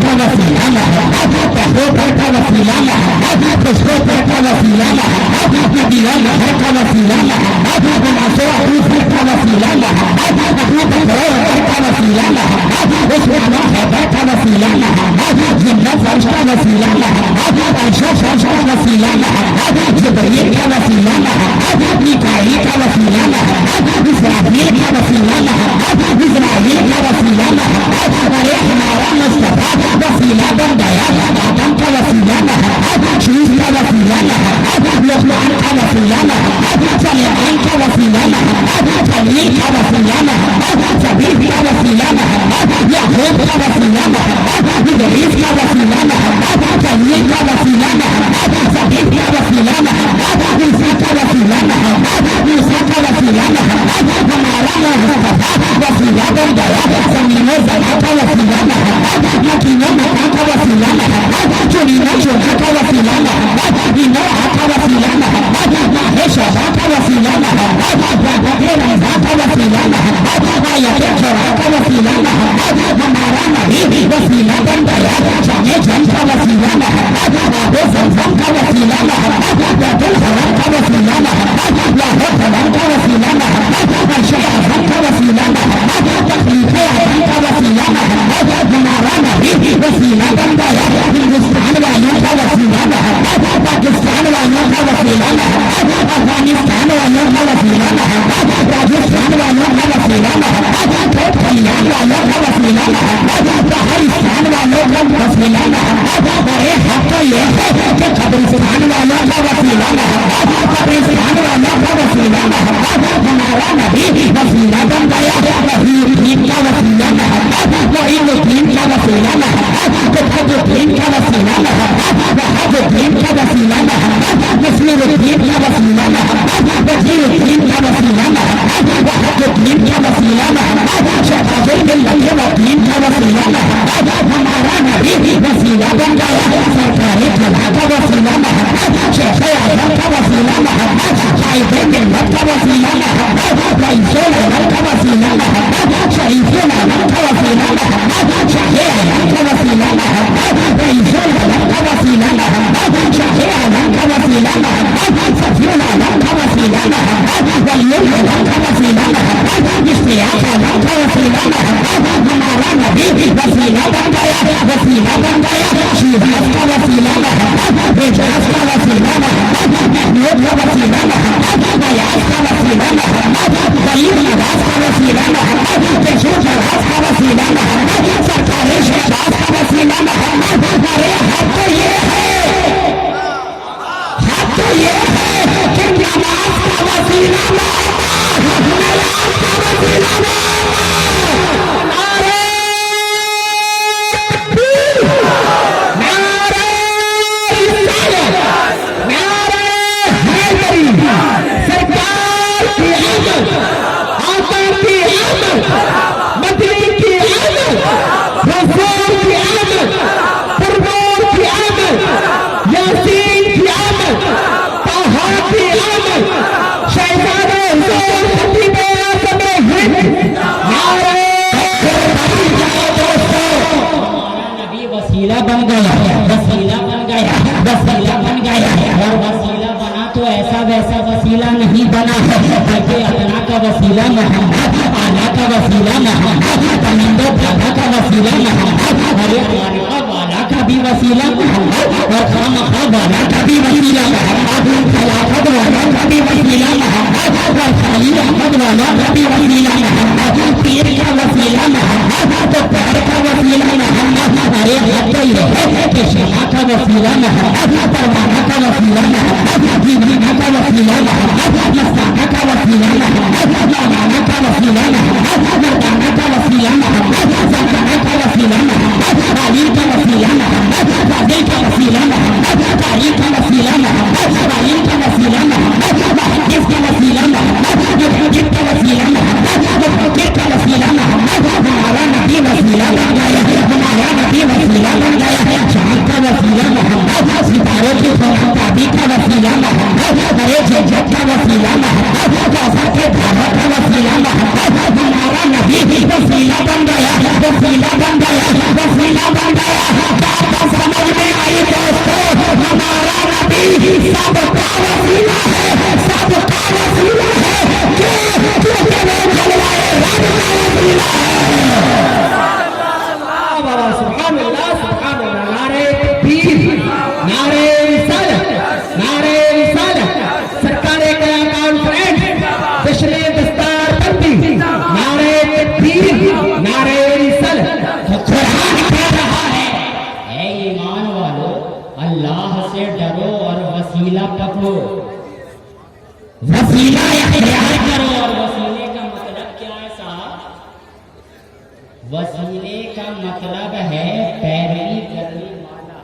का वसीला मोहम्मद, तहरों का वसीला मोहम्मद, खुशबू का वसीला मोहम्मद, नबिया का वसीला मोहम्मद, नासो अबू का वसीला मोहम्मद, अबू बकर का वसीला मोहम्मद, उस्मान का वसीला मोहम्मद, जिन्ना फर्श का वसीला मोहम्मद, आयशा फर्श का वसीला मोहम्मद, जिब्रील का वसीला मोहम्मद, मिकाईल का वसीला मोहम्मद, इस्राफील का वसीला मोहम्मद, इस्राईल का वसीला मोहम्मद। अरे हमारा मुस्तफा वसीला बन गया। आदम का वसीला मोहम्मद, शीश का वसीला मोहम्मद, लुकमान का वसीला मोहम्मद, सलेमान का वसीला मोहम्मद, खलील का वसीला मोहम्मद, सबीर का वसीला मोहम्मद, याकूब का वसीला मोहम्मद, इदरीस का वसीला मोहम्मद, कलील का वसीला मोहम्मद, सबीर का वसीला मोहम्मद, ईसा का वसीला मोहम्मद, मूसा का वसीला मोहम्मद। हमारा मुस्तफा वसीला बन गया। ज़मीन और ज़मा का वसीला मोहम्मद, मकीनो मका का वसीला मोहम्मद, चुनीना चुना का वसीला मोहम्मद, इनो का वसीला मोहम्मद, माहे शबा का वसीला मोहम्मद, रमज़ान रमज़ा का वसीला मोहम्मद, आयत क़ुरा का वसीला मोहम्मद। हमारा नबी वसीला बन गया। जाने जन का वसीला मोहम्मद, आबो ज़मज़म का वसीला मोहम्मद, बैतुल हरम का वसीला मोहम्मद, लाहौर कलम का वसीला मोहम्मद, अर्शे आज़म का वसीला मोहम्मद, तखलीक़े आज़म का वसीला मोहम्मद। हमारा नबी वसीला बन गया। हिंदुस्तान वालों का वसीला मोहम्मद, पाकिस्तान वालों का वसीला मोहम्मद, अफगानिस्तान वालों का वसीला मोहम्मद, राजस्थान वालों का वसीला मोहम्मद, कोट कल्याण वालों का वसीला मोहम्मद, बहारिस्तान वालों का वसीला मोहम्मद। अरे हक तो ये है कि कब्रिस्तान वालों का वसीला मोहम्मद, कब्रिस्तान वालों का वसीला मोहम्मद। हमारा नबी वसीला बन गया। वहीउद्दीन का वसीला मोहम्मद, मोइनुद्दीन का वसीला मोहम्मद, कुतुबुद्दीन का वसीला मोहम्मद, वहाबुद्दीन का वसीला मोहम्मद, नसीरुद्दीन का वसीला मोहम्मद, वजीरुद्दीन का वसीला मोहम्मद, वहाबुद्दीन का वसीला मोहम्मद, शहजादुद्दीन का वसीला मोहम्मद। हमारा नबी वसीला बन गया। सरकारी खला का वसीला मोहम्मद, शेख आज़म का वसीला मोहम्मद, कायदे मिल्लत का वसीला मोहम्मद, रईसुल अव्वल का वसीला मोहम्मद, शरीफुल आलम का वसीला मोहम्मद, शाहे आलम का वसीला मोहम्मद, रईसुल आलम का वसीला मोहम्मद, शाहे आलम का वसीला मोहम्मद, सफीउल आलम का वसीला मोहम्मद, वलीउल आलम का वसीला मोहम्मद, इश्तियाक आलम का वसीला मोहम्मद। हमारा नबी वसीला बन गया। वसीला बन गया। शिहाब का वसीला मोहम्मद, एजाज का वसीला वसीला मोहम्मद, मेरे आका वसीला मोहम्मद। नारे तकबीर, नारे रिसालत, नारे हैदरी, सरकार की आमद, आका की आमद, मदनी की आमद, रसूल की आमद, फरमान की आमद, यासीन की आमद, ताहा की आमद, शहजादे हुसैन खतीब आज़म हिंद। नारे नबी वसीला बन गया, वसीला बन गया, वसीला बन गया। और वसीला बना तो ऐसा वैसा वसीला नहीं बना है, बल्कि अल्लाह का वसीला मोहम्मद, आला का वसीला मोहम्मद, तमिंदो दादा का वसीला मोहम्मद, अरे खानका वाला का भी वसीला मोहम्मद, और खानका वाला का भी वसीला मोहम्मद, खिलाफत वाला का भी वसीला मोहम्मद, और खाली अहमद वाला का भी वसीला मोहम्मद, पीर का वसीला मोहम्मद, तो पैर का वसीला मोहम्मद। अरे हद तो ये है कि शमा का वसीला मोहम्मद, परवाना का वसीला मोहम्मद, जीवना का वसीला मोहम्मद, मस्ताना का वसीला मोहम्मद, मौलाना का वसीला मोहम्मद, मर्दाना का वसीला मोहम्मद, सरदाना का वसीला मोहम्मद, अली का वसीला मोहम्मद, फाजिल का वसीला मोहम्मद, तारीख का वसीला मोहम्मद, वालिम का वसीला मोहम्मद, मुहद्दिस का वसीला मोहम्मद, मुफस्सिर का वसीला मोहम्मद, मुफक्किर का वसीला मोहम्मद। हमारा नबी वसीला बन गया, हमारा नबी वसीला बन गया। चांद का वसीला मोहम्मद, सितारों की ताबी का वसीला मोहम्मद, अरे जज्जत का वसीला मोहम्मद, कौसर के धारा का वसीला मोहम्मद। हमारा नबी वसीला बन गया, वसीला बन गया, वसीला बन गया। बात समझ में आई दोस्तों, हमारा नबी सबका वसीला है, सबका वसीला है। क्यों? क्योंकि वो जलवाए रब का वसीला है। सुभान अल्लाह, सुभान अल्लाह। नारे तकबीर, नारे रिसालत, नारे रिसालत। सरकारे कया कॉन्फ्रेंस, जश्न दस्तार बंदी, नारे तकबीर, नारे रिसालत। तो कुरान कह रहा है, ऐ ईमान वालों, अल्लाह से डरो और वसीला पकड़ो, वसीला इख्तियार करो। और वसीले का मतलब क्या है साहब? वसीले का मतलब है पैरवी करने वाला,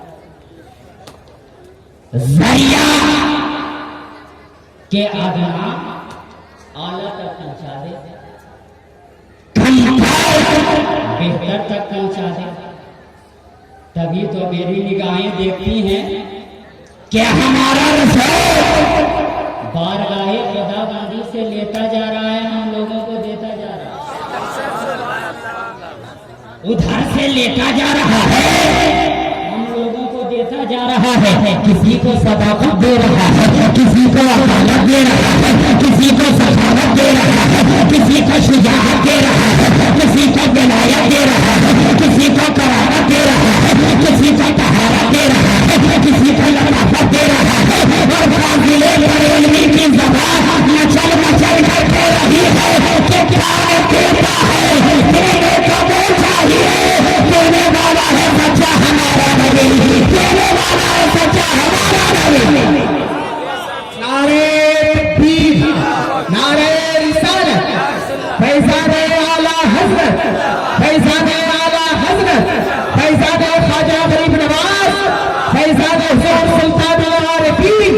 जरिया के अदना आला तक पहुंचा दे, बेहतर तक पहुंचा दे। तभी तो मेरी निगाहें देखती हैं कि हमारा रसूल बारगाहे खुदाबंदी से लेता जा रहा है, हम लोगों को देता जा रहा है, उधर से लेता जा रहा है, हम लोगों को देता जा रहा है। किसी को सदाकत दे रहा है, किसी को अदालत दे रहा है, किसी को सखावत दे रहा है, किसी को शुजाअत दे रहा है, किसी को विलायत दे रहा है, किसी को करामत दे रहा है, किसी को तहारत दे रहा है, किसी को लताफत दे रहा है। और फाजिले बरेलवी की ज़बान मचल मचल कर कह रही है कि क्या देता है, देने को वो चाहिए, देने वाला है सच्चा हमारा नबी, देने वाला है सच्चा हमारा नबी। नारे तकबीर, नारे रिसालत। फैज़ाने आला हज़रत, फैज़ाने आला हज़रत, फैज़ाने ख्वाजा गरीब नवाज, फैज़ाने हुसैन सुल्तान आरिफीन।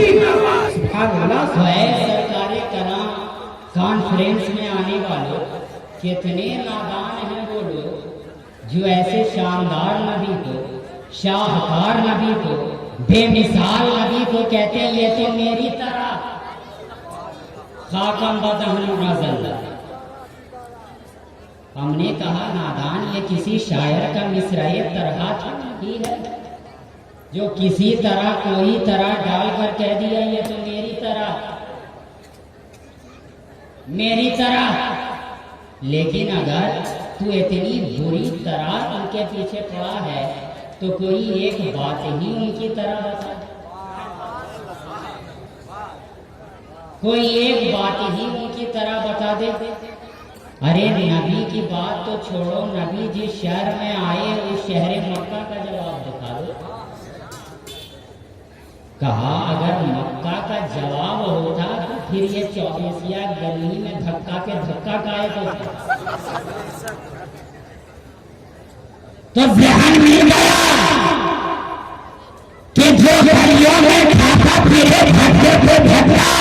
सुभान अल्लाह। सरकारे कलाम कॉन्फ्रेंस में आने वाले कितने नादान हैं वो लोग जो ऐसे शानदार नबी को, शाहकार नबी को, बेमिसाल नबी को कहते हैं ये तो मेरी तरह खाकम बदहन नज़ल। हमने कहा नादान ये किसी शायर का मिसराए तरह ही है जो किसी तरह कोई तरह डालकर कह दिया ये तो मेरी तरह, मेरी तरह। लेकिन अगर तू इतनी बुरी तरह उनके पीछे पड़ा है तो कोई एक बात ही उनकी तरह बता, कोई एक बात ही उनकी तरह बता दे। अरे नबी की बात तो छोड़ो, नबी जिस शहर में आए उस शहर मक्का का जवाब दिखा दो। कहा अगर मक्का का जवाब होता तो
फिर ये 24 गली में धक्का के धक्का काहे को?
तो ध्यान मिल गया कि जो गलियों में खाता फिरे धक्के पे धक्का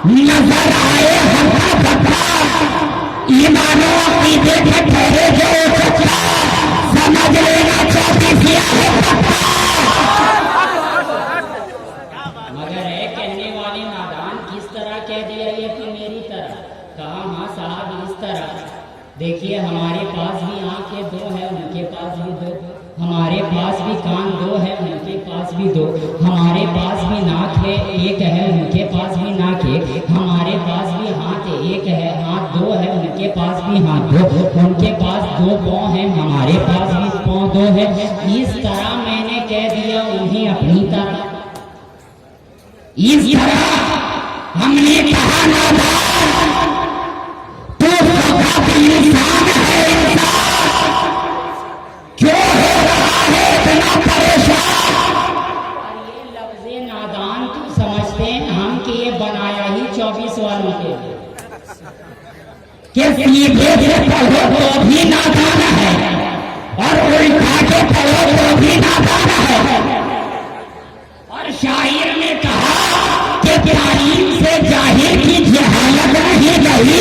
नजर आए हल्का धक्का, ईमानों अकीदे के ठहरे जो सच्चा, समझ लेना 24 है पक्का।
मगर है कहने वाले नादान किस तरह कह दिया ये कि मेरी तरह? कहा हाँ साहब इस तरह। देखिए हमारे पास भी आंखें दो है, उनके पास भी दो। हमारे पास भी कान दो है, उनके पास भी दो। हमारे पास भी नाक है एक है, उनके पास भी नाक एक। हमारे पास भी हाथ एक है, हाथ दो है, उनके पास भी हाथ दो। उनके पास दो पाँव है, हमारे पास भी पाँव दो है। इस तरह मैंने कह दिया उन्हें अपनी तरह।
इस तरह हमने कहा नादान तो सौगात इंसान है, इंसान क्यों हो रहा है इतना परेशान?
और ये लफ्ज़े नादान क्यों समझते हैं हम कि ये बनाया ही 24 वालों के लिए?
कि सीधे से पढ़ो तो भी नादान है और उल्टा के पढ़ो तो भी नादान है। और शायर ने कहा कि तालीम से जाहिर की जहालत नहीं गई,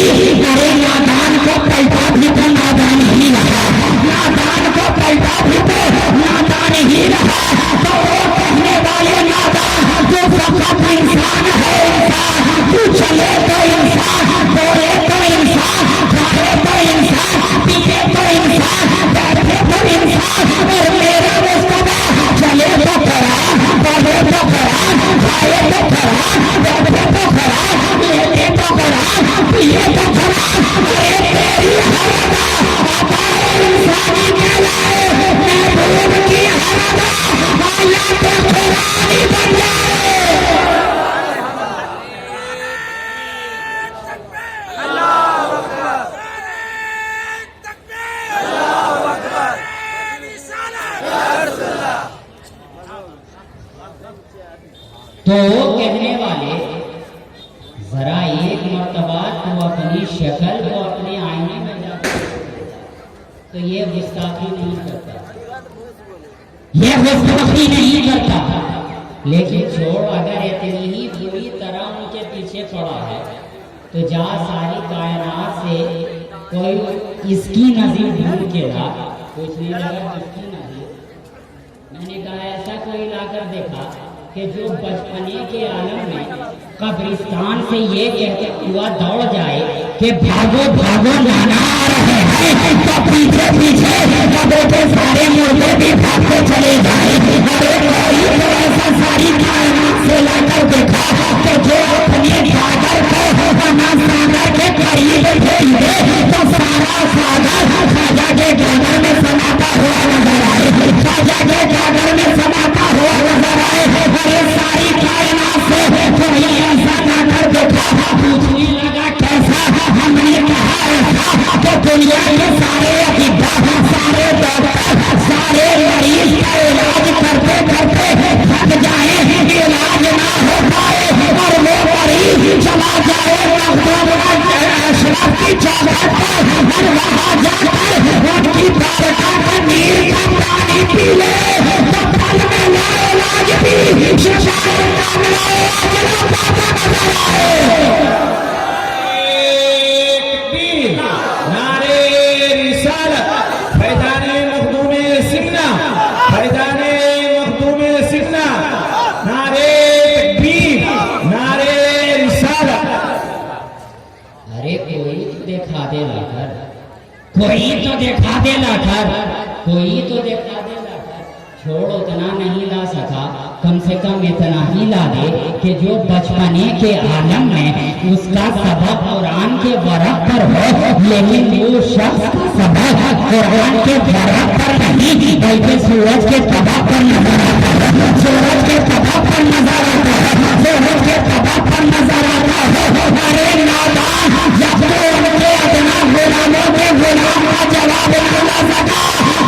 अरे नादान को पलटा भी तो नादान ही रहा, नादान को पलटा भी तो नादान ही रहा। तो वो कहने वाले नादान जो फकत इंसान है, इंसान तू चले तो इंसान, बोले तो इंसान, खाए तो इंसान, पिए तो इंसान, बैठे तो इंसान। और मेरा मुस्तफा चले तो कुरान, बोले तो कुरान, खाए तो कुरान, बैठे तो कुरान, लेटे तो कुरान, पिए तो कुरान। अरे तेरी हरदा अताए इंसानी कहलाए, महबूब की हरदा हालात कुरानी बन जाए।
तो कहने वाले जरा एक मर्तबा तू अपनी शक्ल को अपने आईने में जा, तो ये गुस्ताखी नहीं करता,
ये गुस्ताखी नहीं करता।
लेकिन छोड़ अगर इतनी ही बुरी तरह उनके पीछे पड़ा है तो जा सारी कायनात से कोई इसकी नजीर ढूंढ के ला। कुछ नहीं लगा इसकी नजीर। मैंने कहा ऐसा कोई लाकर देखा कि जो बचपने के आलम में कब्रिस्तान से ये कहते हुआ दौड़ जाए कि
भागो भागो नाना आ रहे हैं, तो पीछे पीछे कब्र के सारे मुर्दे भी भागते चले जाए। अरे कोई तो ऐसा सारी कायनात से लाकर देखा कि जो अपने सागर को बना सागर के करीब भेज दे तो सारा सागर खाजा के गागर में समाता हुआ नजर आए, खाजा के गागर में समाता हुआ नजर आए। अरे सारी कायनात से कोई ऐसा लाकर देखा, पूछने लगा कैसा? हमने कहा ऐसा कि दुनिया के सारे अकीदा, सारे डॉक्टर, सारे मरीज का इलाज करते करते थक जाए, इलाज ना हो पाए और वो मरीज चला जाए अशरफ की चौखट पर और वहां जाकर उनकी बारका का नीर का पानी पी ले तो पल में लाइलाज भी शिकायत का मिलाए अजर पाता नजर आए।
नारे रिसालत फैजाने मखदूमे सिन्ना, फैजाने मखदूमे सिन्ना, नारे तकबीर, नारे रिसालत।
अरे कोई तो देखा दे लाकर, कोई तो देखा दे लाकर, कोई तो देखा दे लाकर। छोड़ उतना नहीं ला सका, कम से कम इतना ही ला दे कि जो बचपने के आलम में उसका सबक कुरान के वरक पर हो, लेकिन वो शख्स का सबक कुरान के वरक पर नहीं बल्कि सूरज के सबक पर नजर आता है, सूरज के सबक पर नजर आता है, सूरज के सबक पर नजर आता है। अरे नादान जब तो उनके अदना गुलामों के गुलाम का जवाब न ला सका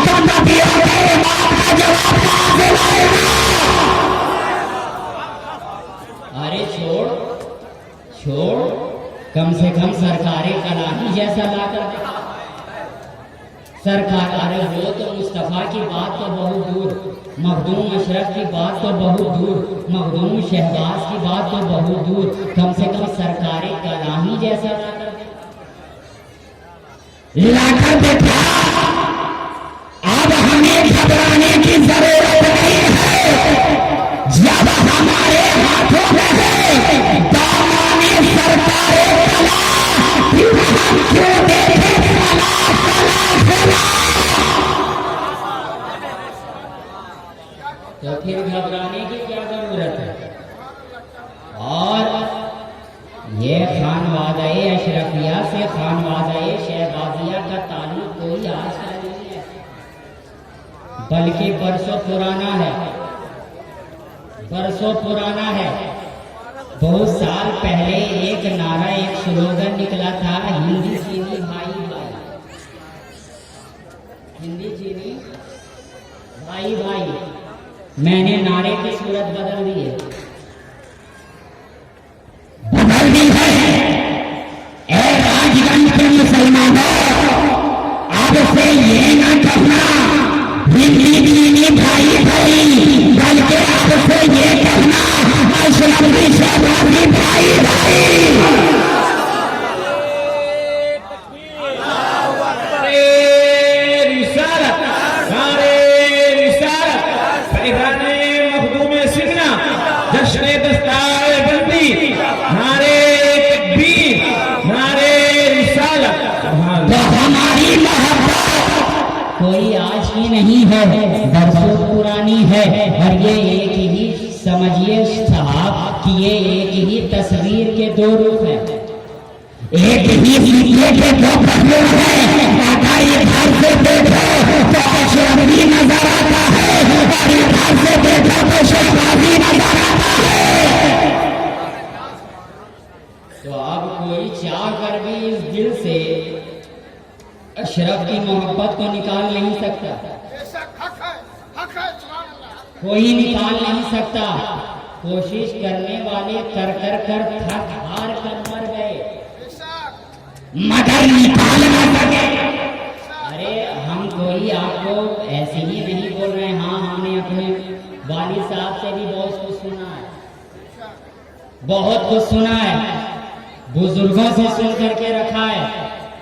तो नबियों के इमाम का जवाब कहां से लाएगा? अरे छोड़ छोड़, कम से कम सरकारी कलाही जैसा ला कर दे। सरकार, अरे वो तो मुस्तफ़ा की बात तो बहुत दूर, मखदूम अशरफ की बात तो बहुत दूर, मखदूम शहबाज की बात तो बहुत दूर, कम से कम सरकारी कलाही जैसा ला कर दे।
लाकर देखा, अब हमें घबराने की जरूरत नहीं है। जब हमारे हाथों में है दामाने सरकारे कला, फिर हम क्यों देखें कला कला कला।
तो फिर घबराने की क्या जरूरत है। और ये खानवादाए अशरफिया से खानवादाए शहबाजिया का ताल्लुक कोई आज का नहीं है, बल्कि बरसों पुराना है, बरसों पुराना है। बहुत साल पहले एक नारा, एक स्लोगन निकला था, हिंदी चीनी भाई भाई, हिंदी चीनी भाई भाई। मैंने नारे की सूरत बदल दी है,
बदल दी है। ए राजगंज के मुसलमानों, अब से ये ना कहना हिंदी चीनी भाई भाई, बल्कि अब से ये कहना अशरफी शहबाजी भाई भाई। तो हमारी मोहब्बत
कोई आज की नहीं है, बरसों पुरानी है। और ये एक ही समझिए साहब कि ये एक ही तस्वीर के दो रूप हैं।
एक ही सिक्के के दो पहलू हैं। अगर इधर से देखो तो अशरफी नजर आता है, और इधर से देखो तो शहबाजी नजर आता है।
तो अब कोई चाह कर भी इस दिल से अशरफ की मोहब्बत को निकाल नहीं सकता, कोई निकाल नहीं सकता। कोशिश करने वाले कर कर कर थक हार कर मर गए,
मगर निकाल न सके।
अरे हम कोई आपको ऐसे ही नहीं बोल रहे हैं। हाँ, हमने अपने वालिद साहब से भी बहुत कुछ सुना है, बहुत कुछ सुना है, बुजुर्गों से सुन करके रखा है।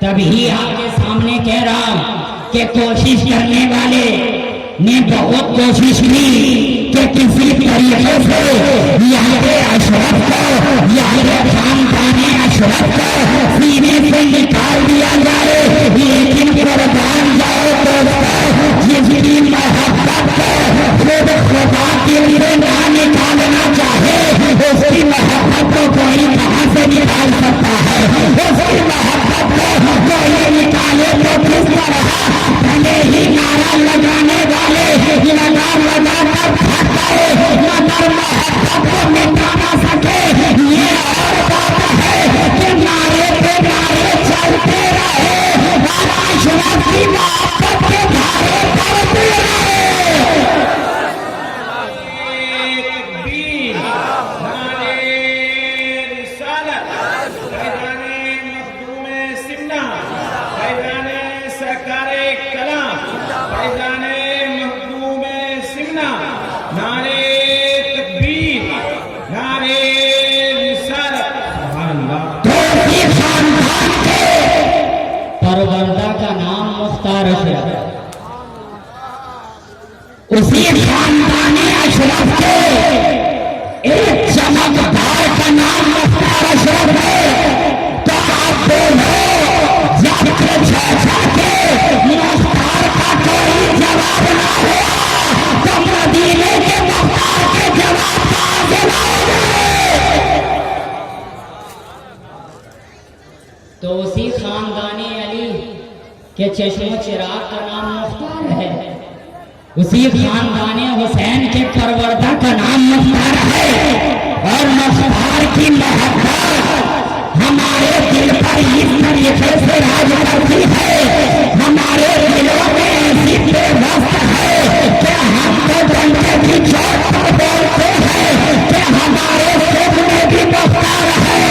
तभी आपके सामने कह रहा हूं कि कोशिश करने वाले ने बहुत कोशिश की कि किसी तरीके से यहाँ के अशरफ को, यहाँ के खानदाने अशरफ को सीने से निकाल दिया जाए। लेकिन कुर्बान जाओ दोस्तों, जिसकी मोहब्बत को खुद खुदा के लिए ना निकालना चाहे, उसकी मोहब्बत को कोई कहां से निकाल सकता है। उसकी मोहब्बत को कोई निकाले तो किस तरह, भले ही नारा लगाने वाले लगा लगा कर थक गए, मगर मोहब्बत को मिटा ना सके। ये और बात है कि नारे पे नारे चलते रहे, और अशरफ की मोहब्बत के धारे करते रहे।
परवरदा का नाम मुख्तार अशरफ,
उसी खानदाने अशरफ के एक चमकदार का नाम मुख्तार अशरफ है। तो आप बोलो, जब के के मुख्तार का कोई जवाब ना हुआ, तो मदीने के मुख्तार के जवाब कहां से लाओगे?
तो उसी खानदाने अली के चश्मो चिराग का नाम मुख्तार है,
उसी खानदाने हुसैन के परवरदा का नाम मुख्तार है। और मुख्तार की मोहब्बत हमारे दिल पर इस तरीके से राज करती है, हमारे दिलों में ऐसी बेवस्त है कि हम तो डंडे की चोट पर बोलते हैं कि हमारे सिर में भी मुख्तार है,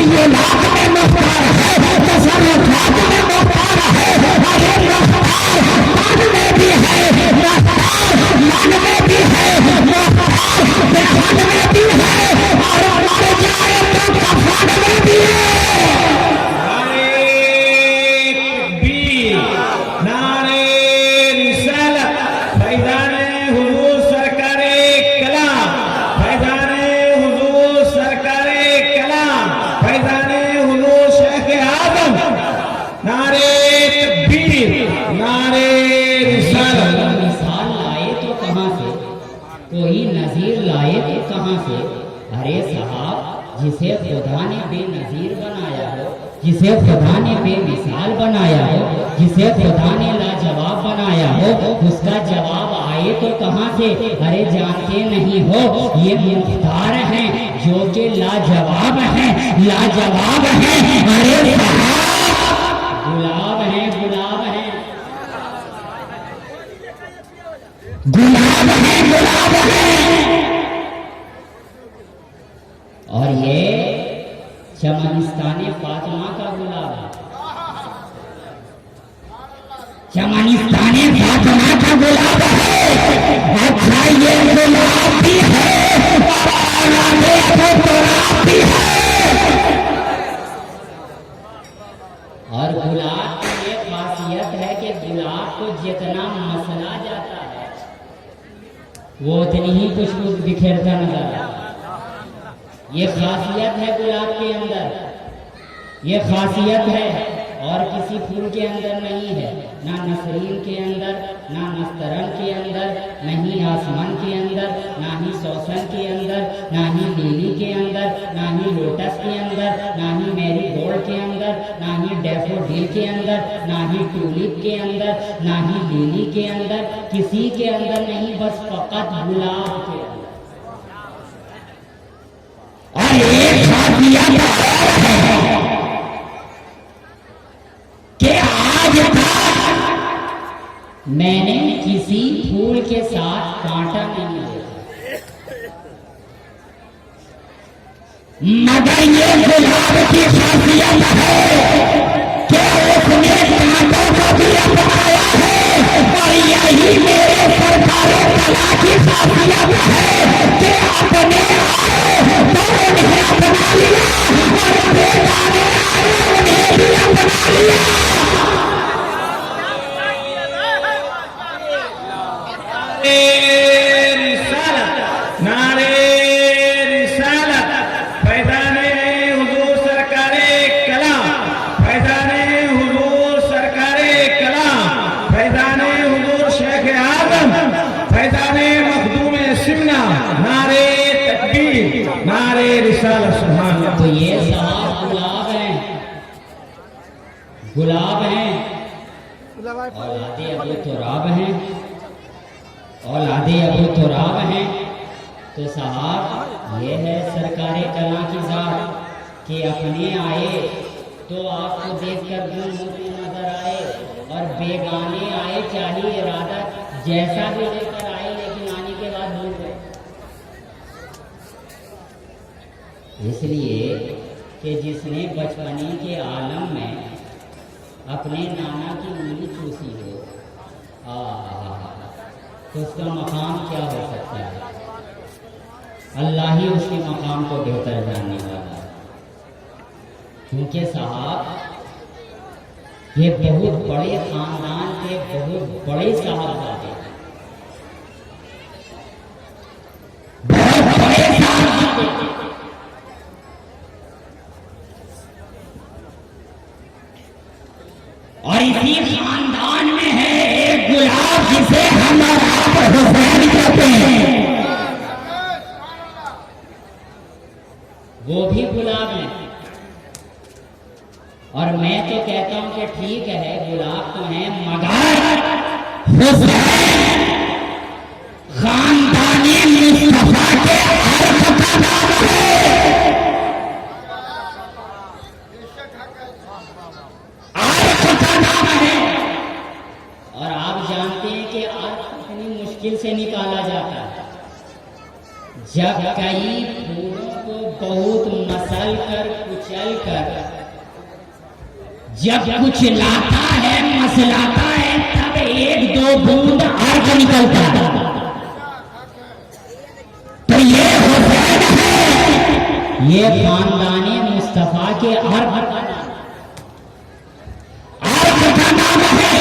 तखय्युलात में मुख्तार है, तसर्रुफात में मुख्तार है। अरे मुख्तार मन में भी है, मुख्तार मन में भी है, मुख्तार बेहन में भी है, और मर जाए तो कफन में भी है।
नारे तकबीर, नारे रिसालत, फैज़ाने हुजूर सरकारे कलाम, फैज़ाने हुजूर सरकारे कलाम, फैज़ाने हुजूर शेख आज़म। नारे तकबीर, नारे रिसालत।
मिसाल लाए तो कहाँ से, कोई नजीर लाए तो कहाँ से। अरे साहब, जिसे खुदा ने बेनजीर बनाया हो, जिसे खुदा ने बेमिसाल बनाया हो, जिसे खुदा ने लाजवाब बनाया हो, उसका जवाब आए तो कहाँ से। अरे जानते नहीं हो, ये मुख्तार हैं जो कि लाजवाब हैं, लाजवाब हैं। अरे साहब, गुलाब हैं, गुलाब हैं, गुलाब है, गुलाब है। और ये चमनिस्ताने फातिमा का गुलाब है, चमनिस्ताने फातिमा का गुलाब है। अच्छा ये गुलाब भी है और औलादे अबू तुराब भी है। और गुलाब की ये खासियत है कि गुलाब को जितना मसला जाता है वो उतनी ही खुशबू बिखेरता नजर आता है। ये खासियत है गुलाब के अंदर, ये खासियत है और किसी फूल के अंदर नहीं है। ना नसरीन के अंदर, ना नस्तरन के अंदर, नहीं आसमान के अंदर, ना ही सौसन के अंदर, ना ही लिली के अंदर, ना ही लोटस के अंदर, ना ही मैरीगोल्ड के अंदर, ना ही डैफोडिल के अंदर, ना ही ट्यूलिप के अंदर, ना ही लिली के अंदर, किसी के अंदर नहीं, बस फकत गुलाब के अंदर। और एक खासियत है कि आज तक मैंने किसी फूल के साथ कांटा नहीं देखा, मगर ये गुलाब की खासियत है कि उसने कांटों को भी अपनाया है। और यही मेरे सरकार कला की खासियत है कि अपने आए तो उन्हें अपना लिया और बेगाने आए उन्हें भी अपना लिया।
नारे रिसालत, फैज़ाने हुजूर सरकारे कलाम, फैज़ाने हुजूर सरकारे कलाम, फैज़ाने हुजूर शेख आज़म, फैज़ाने मखदूम सिमना। नारे तकबीर, नारे रिसालत। सुभान अल्लाह।
तो ये साहब गुलाब हैं, गुलाब हैं, औलादे अबू तुराब हैं, औलादे अबू तुराब हैं। तो साहब ये है सरकारे कला की जात कि अपने आए तो आपको देखकर गुम होते नजर आए, और बेगाने आए चाहे इरादा जैसा भी लेकर आए, लेकिन आने के बाद भूल गए। इसलिए कि जिसने बचपने के आलम में अपने नाना की उंगली चूसी हो, तो उसका मकाम क्या हो सकता है। अल्लाह ही उसके मकाम को बेहतर जानने वाला है। क्योंकि साहब ये बहुत बड़े खानदान के बहुत बड़े साहबजादे, बहुत बड़े साहबजादे। और इसी खानदान में है एक गुलाब जिसे हम और आप हुसैन कहते हैं, वो भी गुलाब है। और मैं तो कहता हूं कि ठीक है गुलाब तो है, मगर हुसैन खानदानी मुस्तफा के अर्थ का नाम है। अर्थ का नाम है। और आप जानते हैं कि अर्थ इतनी मुश्किल से निकाला जाता है। जब कई फूलों को बहुत मसल कर कुचल कर
जब कुछ लाता है मसलाता है तब एक दो बूंद अर्क निकलता है। तो ये हुसैन है,
ये खानदाने मुस्तफा के अर्क का
नाम है।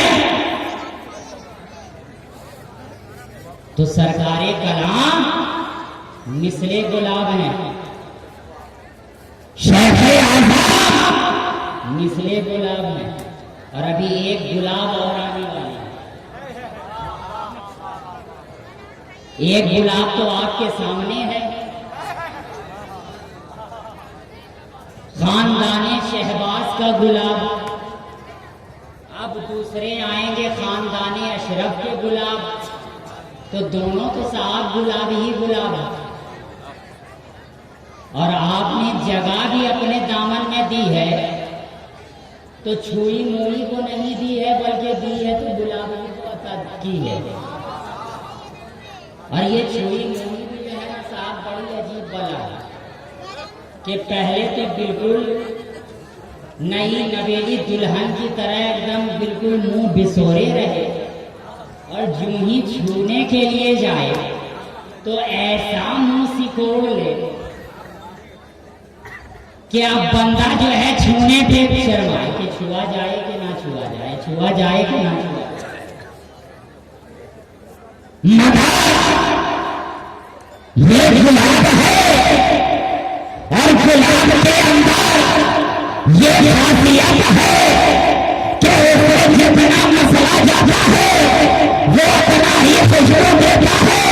तो सरकारे कलाम मिसले गुलाब हैं,
शेख आज़म
मिसले गुलाब हैं, और अभी एक गुलाब और आने वाला है। एक गुलाब तो आपके सामने है, खानदाने शहबाज का गुलाब। अब दूसरे आएंगे खानदाने अशरफ के गुलाब, तो दोनों तो साफ गुलाब ही गुलाब है। और आपने जगह भी अपने दामन में दी है, तो छुई मुई को नहीं दी है, बल्कि दी है तो गुलाब की है। और ये छुई मुई भी जो है ना साफ बड़ी अजीब बला है कि पहले तो बिल्कुल नई नवेली दुल्हन की तरह एकदम बिल्कुल मुंह बिसोरे रहे, और जूं ही छूने के लिए जाए तो ऐसा मुंह सिकोड़ ले कि अब बंदा जो है छूने पे शर्माए कि छुआ जाए कि ना छुआ जाए, छुआ जाए कि ना छुआ जाए।
ये गुलाब है और गुलाब के अंदर ये खासियत है कि उससे जितना मसला जाता है वो उतना ही खुशबू देता है।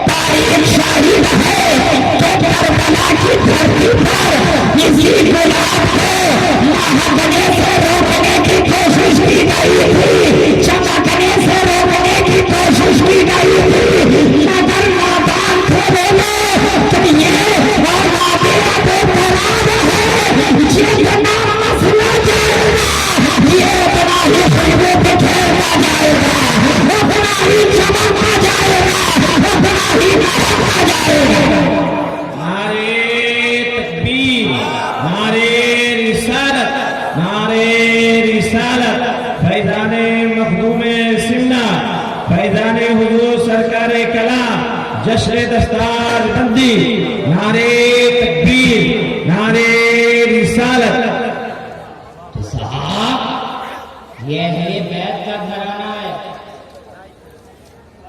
तारीख शाहिद है कि करबला की धरती पर इसी गुलाब को महकने से रोकने की कोशिश की गई थी, चमकने से रोकने की कोशिश की गई थी, मगर नादान थे वो लोग कि ये और नादिया तो खराब है, जितना मसला जाएगा ये उतना ही खुशबू बिखेरता जाएगा, उतना ही चमकता जाएगा, उतना ही महकता जाएगा।
नारे तकबीर, नारे रिसालत, नारे रिसालत, फैजाने मखदूमे सिमना, फैजाने हुजूर सरकारे कलाम, जश्न दस्तार बंदी, नारे तकबीर, नारे रिसालत।
तो साहब ये अहले बैत का घराना है,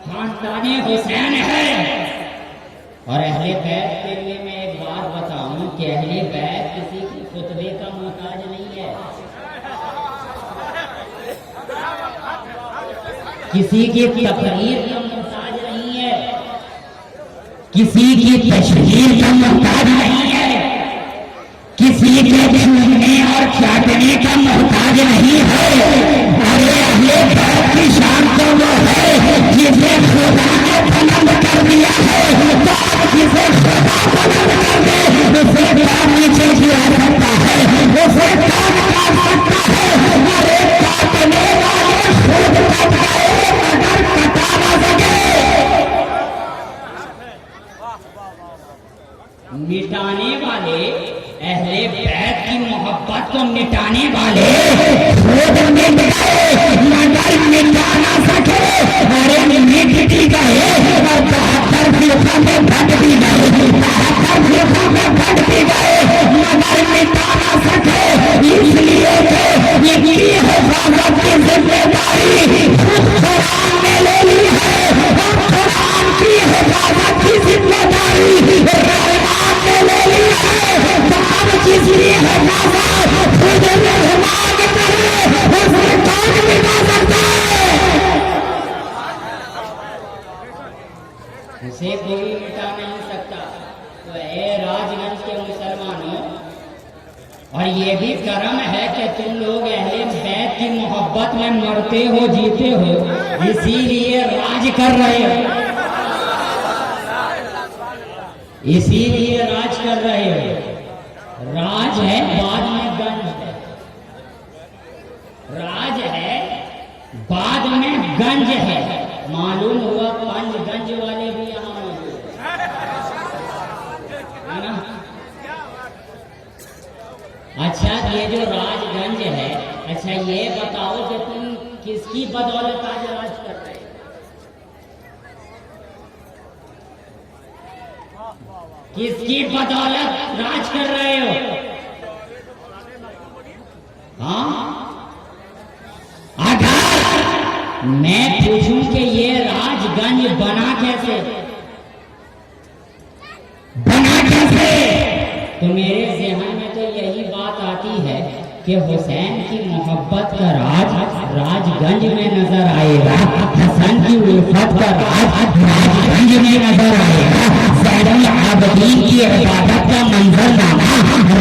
खानदाने हुसैन है। और अहले बैत के लिए मैं एक बात बताऊं कि अहले बैत किसी की खुतबे का मोहताज नहीं है, किसी की तकरीर का मोहताज नहीं है,
किसी की तशहीर का मोहताज नहीं है, किसी के छूने और चाटने का मोहताज नहीं है। अरे अहले बैत की शान तो वो है जिसे खुदा ने बुलंद कर दिया है, तो अब जिसे खुदा बुलंद कर दे उसे क्या नीचे गिरा सकता है, उसे कौन काट सकता है। अरे काटने वाले खुद कट गए मगर कटा न सके।
मिटाने वाले अहले बैत की मोहब्बत को मिटाने वाले
खुद मिट गए मगर मिटा ना सके। अरे मिट भी गए और 72 फिरकों में बट भी गए, 72 फिरकों में बट भी गए मगर मिटा ना सके। इसलिए कि इनकी हिफाजत की जिम्मेदारी खुद कुरान ने ले ली है, और कुरान की हिफाजत की जिम्मेदारी रहमान ने ले ली है। तो अब जिसकी हिफाजत खुद रहमान करे उसे कौन मिटा सकता है।
उसे कोई मिटा नहीं सकता। तो ए राजगंज के मुसलमानों, और ये भी करम है कि तुम लोग अहले बैत की मोहब्बत में मरते हो जीते हो, इसीलिए राज कर रहे हो, इसीलिए राज कर रहे हो। राज है बाद में गंज है, राज है बाद में गंज है। मालूम हुआ पंचगंज वाले भी यहाँ मौजूद है ना। अच्छा ये जो राजगंज है, अच्छा ये बताओ कि तुम किसकी बदौलत आज राज कर रहे हो? किसकी बदौलत राज कर रहे हो? हाँ, अगर मैं पूछूं कि ये राजगंज बना कैसे, तो मेरे ज़हन में तो यही बात आती है कि हुसैन की मोहब्बत का राज राजगंज में नजर आएगा, हसन की उल्फत का राज राजगंज में नजर आएगा, ज़ैनुल आबदीन की इबादत का मंजरनामा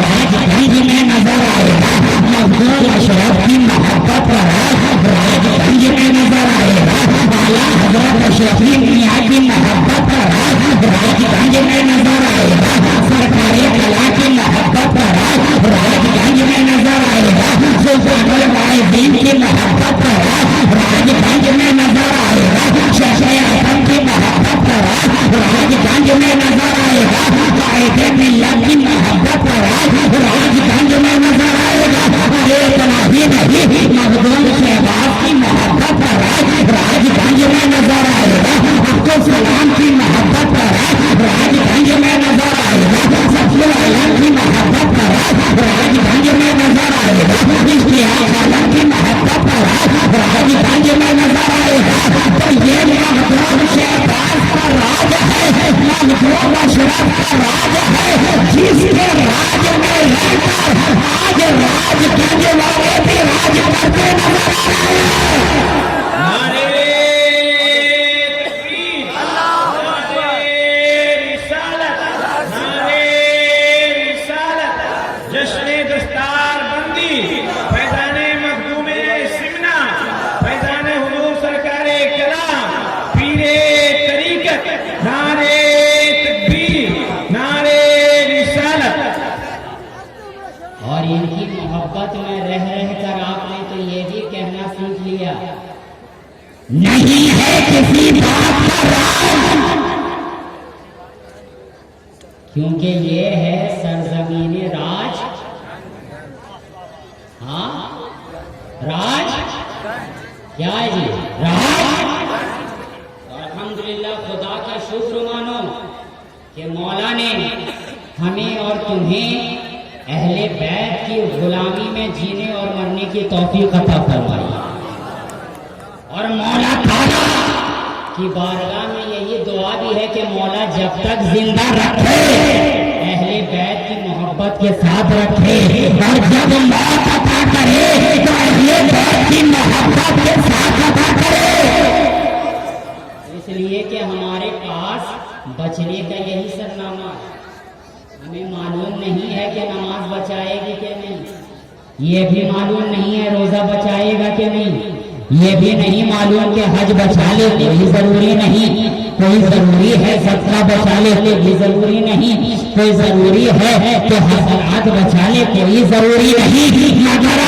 राजगंज में नजर आएगा, मखदूम अशरफ की मोहब्बत का राज राजगंज में नजर आएगा, आला हजरत शफी मियां की मोहब्बत का राज राजगंज में नजर आएगा, सरकारे कला की मोहब्बत का राज राजगंज में नजर आएगा, सुल्तानुल वाइदीन की मोहब्बत का राज राजगंज में नजर आएगा, शेख आजम की मोहब्बत का राज राजगंज में नजर आएगा, कायदे मिल्लत की मोहब्बत का राज राजगंज में नजर आएगा, अरे इतना ही नहीं मखदूम शहबाज की मोहब्बत का राज राजगंज में नजर आएगा, अब्दुल सलाम की मोहब्बत का राज राजगंज में नजर आएगा, सफीउल आलम की मोहब्बत का राज राजगंज में नजर आएगा, इश्तियाक आलम की मोहब्बत का राज राजगंज में नजर आएगा। तो ये मखदूम शहबाज का राज है, मखदूम अशरफ का राज है, जिसके राज में रहकर आज राजगंज वाले भी राज करते नजर आ रहे हैं।
नारे तकबीर, नारे रिसालत, नारे रिसालत, जश्न दस्तार बंदी, फैजाने मखदूमे सिमना, फैजाने हुजूर सरकारे कलाम, पीरे तरीकत, नारे तकबीर, नारे रिसालत।
और इनकी मोहब्बत में रह कर आपने तो ये भी कहना सीख लिया,
नहीं है किसी बात का राज,
क्योंकि ये है सरजमीन राज। हाँ, राज क्या है जी? राज। और अल्हम्दुलिल्लाह खुदा का शुक्र मानो कि मौला ने हमें और तुम्हें अहले बैत की गुलामी में जीने और मरने की तौफीक अता फरमाई। और मौला ताला की बारगाह में यही दुआ भी है कि मौला जब तक जिंदा रखे अहले बैत की मोहब्बत के साथ रखे, और जब मौत अता करे तो अहले बैत की मोहब्बत के साथ अता करे, इसलिए कि हमारे पास बचने का यही सरनामा है। हमें मालूम नहीं है कि नमाज बचाएगी कि नहीं, ये भी मालूम नहीं है रोजा बचाएगा कि नहीं, ये भी नहीं मालूम कि हज बचा ले कोई जरूरी नहीं, कोई जरूरी है सदका बचा ले कोई जरूरी नहीं, कोई जरूरी है कि हसनात बचा ले कोई जरूरी नहीं, मगर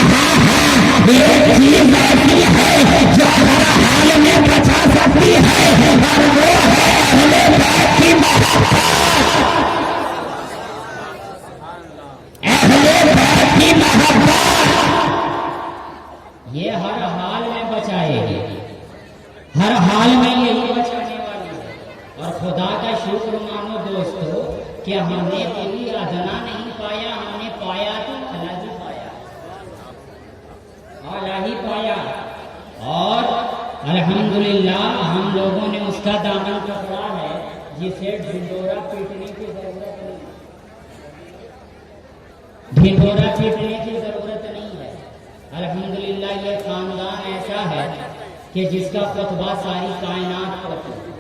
एक चीज ऐसी है जो हर हाल में बचा सकती है, और वो है अहले बैत की मोहब्बत। अहले बैत की मोहब्बत ये हर हाल में बचाएगी, हर हाल में यही बचाने वाली है। और खुदा का शुक्र मानो दोस्तों कि हमने कोई अदना नहीं पाया, हमने पाया तो अला ही पाया, अला ही पाया। और अल्हम्दुलिल्लाह हम लोगों ने उसका दामन पकड़ा है जिसे ढिंढोरा पीटने की जरूरत नहीं, ढिंढोरा पीटने की जरूरत नहीं है। अल्हम्दुलिल्लाह ये खानदान ऐसा है कि जिसका खुतबा सारी कायनात पढ़ती है,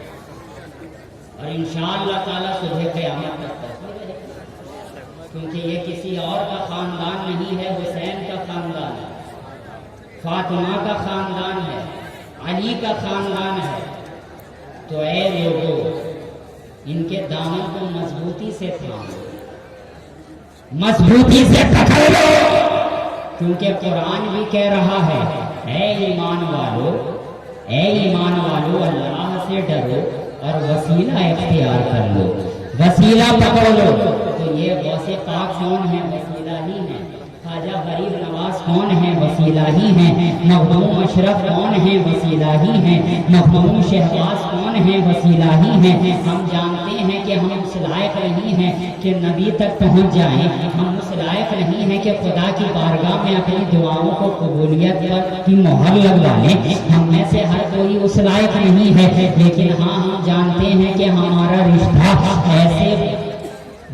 और इंशाअल्लाह ताला सुबह क़यामत तक पढ़ती रहेगी, क्योंकि ये किसी और का खानदान नहीं है, हुसैन का खानदान है, फातिमा का खानदान है, अली का खानदान है। तो ऐ लोगों, इनके दामन को मजबूती से थामो, मजबूती से पकड़ लो, क्योंकि कुरान भी कह रहा है ऐ ईमान वालों, ऐ ईमान वालों अल्लाह से डरो और वसीला इख्तियार कर लो, वसीला पकड़ लो। तो ये गौसे पाक कौन है? वसीला ही है, ख्वाजा गरीब नवाज कौन है, वसीला ही है। मखदूम अशरफ कौन है, वसीला ही है। मखदूम शहबाज कौन है, वसीला ही है। हम जानते हैं कि हम उस लायक नहीं हैं कि नबी तक पहुंच जाएं। हम उस लायक नहीं हैं कि खुदा की बारगाह में अपनी दुआओं को कबूलियत की मोहर लगवा लें। हम में से हर कोई उस लायक नहीं है, लेकिन हाँ हम जानते हैं कि हमारा रिश्ता ऐसे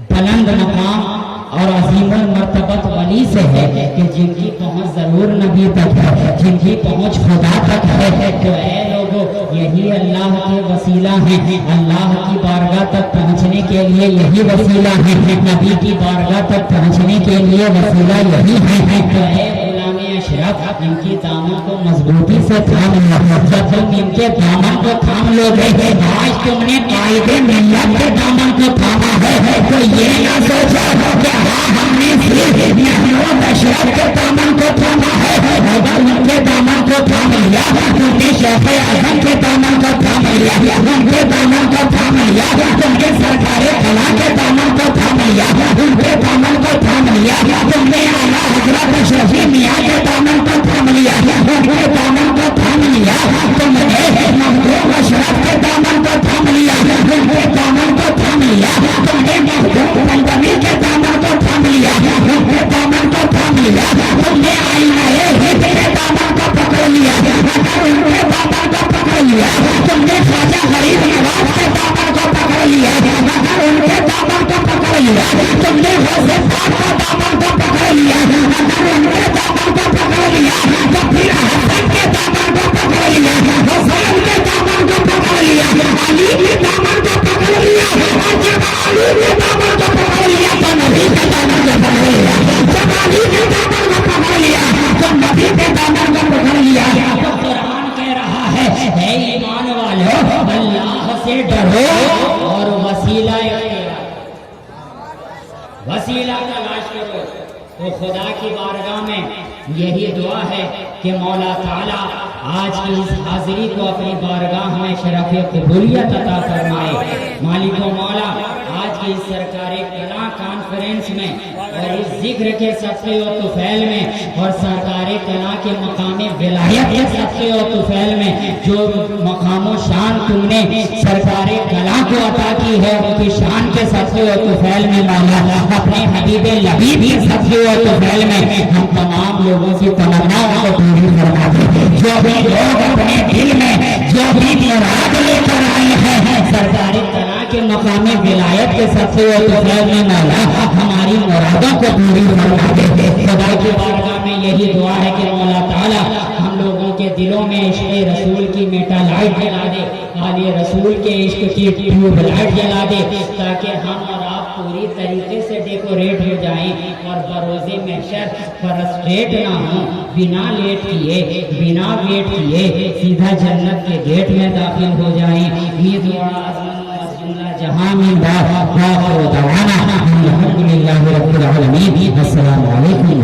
बुलंद मकाम और अजीमुल मर्तबत वली से है कि जिनकी पहुंच जरूर नबी तक है, जिनकी पहुंच खुदा तक है। तो ऐ लोगों, यही अल्लाह के वसीला हैं। अल्लाह की बारगाह तक पहुंचने के लिए यही वसीला है। नबी की बारगाह तक पहुंचने के लिए वसीला यही है। तो ऐ गुलामे अशरफ, इनकी दामन को मजबूती से थाम लो। जब तुम इनके दामन को थाम लोगे, आज तुमने कायदे मिल्लत के दामन को थामा है। तो ये ना सोचो कि हमने सिर्फ महमूद अशरफ के दामन को थामा है। अगर उनके दामन को थाम लिया, तुमने शेख आजम के दामन को थाम लिया, उनके दामन को थाम लिया, तुमने सरकारे कला के दामन को थाम लिया, उनके दामन को थाम लिया, तुमने आला हजरत अशरफी मियां के दामन को थाम लिया, उनके दामन को थाम लिया, तुमने मखदूम अशरफ के दामन को थाम लिया, उनके दामन को थाम लिया, तुमने मखदूम पंजमी के दामन को थाम लिया, उनके दामन को थाम लिया, तुमने आईना हिंद के दामन को पकड़ लिया, अगर उनके दामन को पकड़ लिया, तुमने ख्वाजा गरीब नवाज के दामन को पकड़ लिया, अगर उनके दामन को पकड़ लिया, तुमने गौसे पाक का दामन को पकड़ लिया, अगर उनके दामन को पकड़ लिया, तो फिर हसन के दामन को पकड़ लिया, हुसैन के दामन को पकड़ लिया, अली के दामन को पकड़ लिया, और जब अली के दामन को पकड़ लिया तो नबी के दामन को पकड़ लिया, जब अली के दामन को पकड़ लिया तो नबी के दामन को पकड़ लिया। तो कुरान कह रहा है, हे ईमान वालों, अल्लाह से डरो और वसीला तलाश करो। तो खुदा की बारगाह में यही दुआ है कि मौला ताला आज की इस हाजिरी को अपनी बारगाह में शरफ कबूलियत अता फरमाए। मालिक व मौला, आज की इस सरकारी कला कॉन्फ्रेंस में और इस जिक्र के सफ़े और तुफैल में और सरकारी कला के मकाम विलायत के सफ़े और तुफैल में जो मकाम शान तुमने सरकारी कला को अता की है, उनकी शान के सफ़े और तुफैल में मौला अपने हबीब लबीब के सफ़े और तुफैल में हम तमाम लोगों की तमन्नाओं को पूरी फरमा दे। जो भी लोग अपने दिल में जो भी मुराद लेकर आए हैं, सरकारी कला के मकाम विलायत के सफ़े और तुफैल में मौला हमारी मुरादों को पूरी फरमा दे। खुदा की बारगाह में यही दुआ है कि मौला ताला हम लोगों के दिलों में इश्क़ रसूल की मेटा लाइट जला दे, आले रसूल के इश्क की ट्यूब लाइट जला दे, ताकि हम और आप पूरी तरीके से डेकोरेट हो जाएं और बरोज़े महशर फ्रस्ट्रेट ना हो, बिना लेट किए, बिना वेट किए सीधा जन्नत के गेट में दाखिल हो जाएं। ये दुआ जहां में अल्हम्दुलिल्लाह रब्बिल आलमीन। अस्सलामु अलैकुम।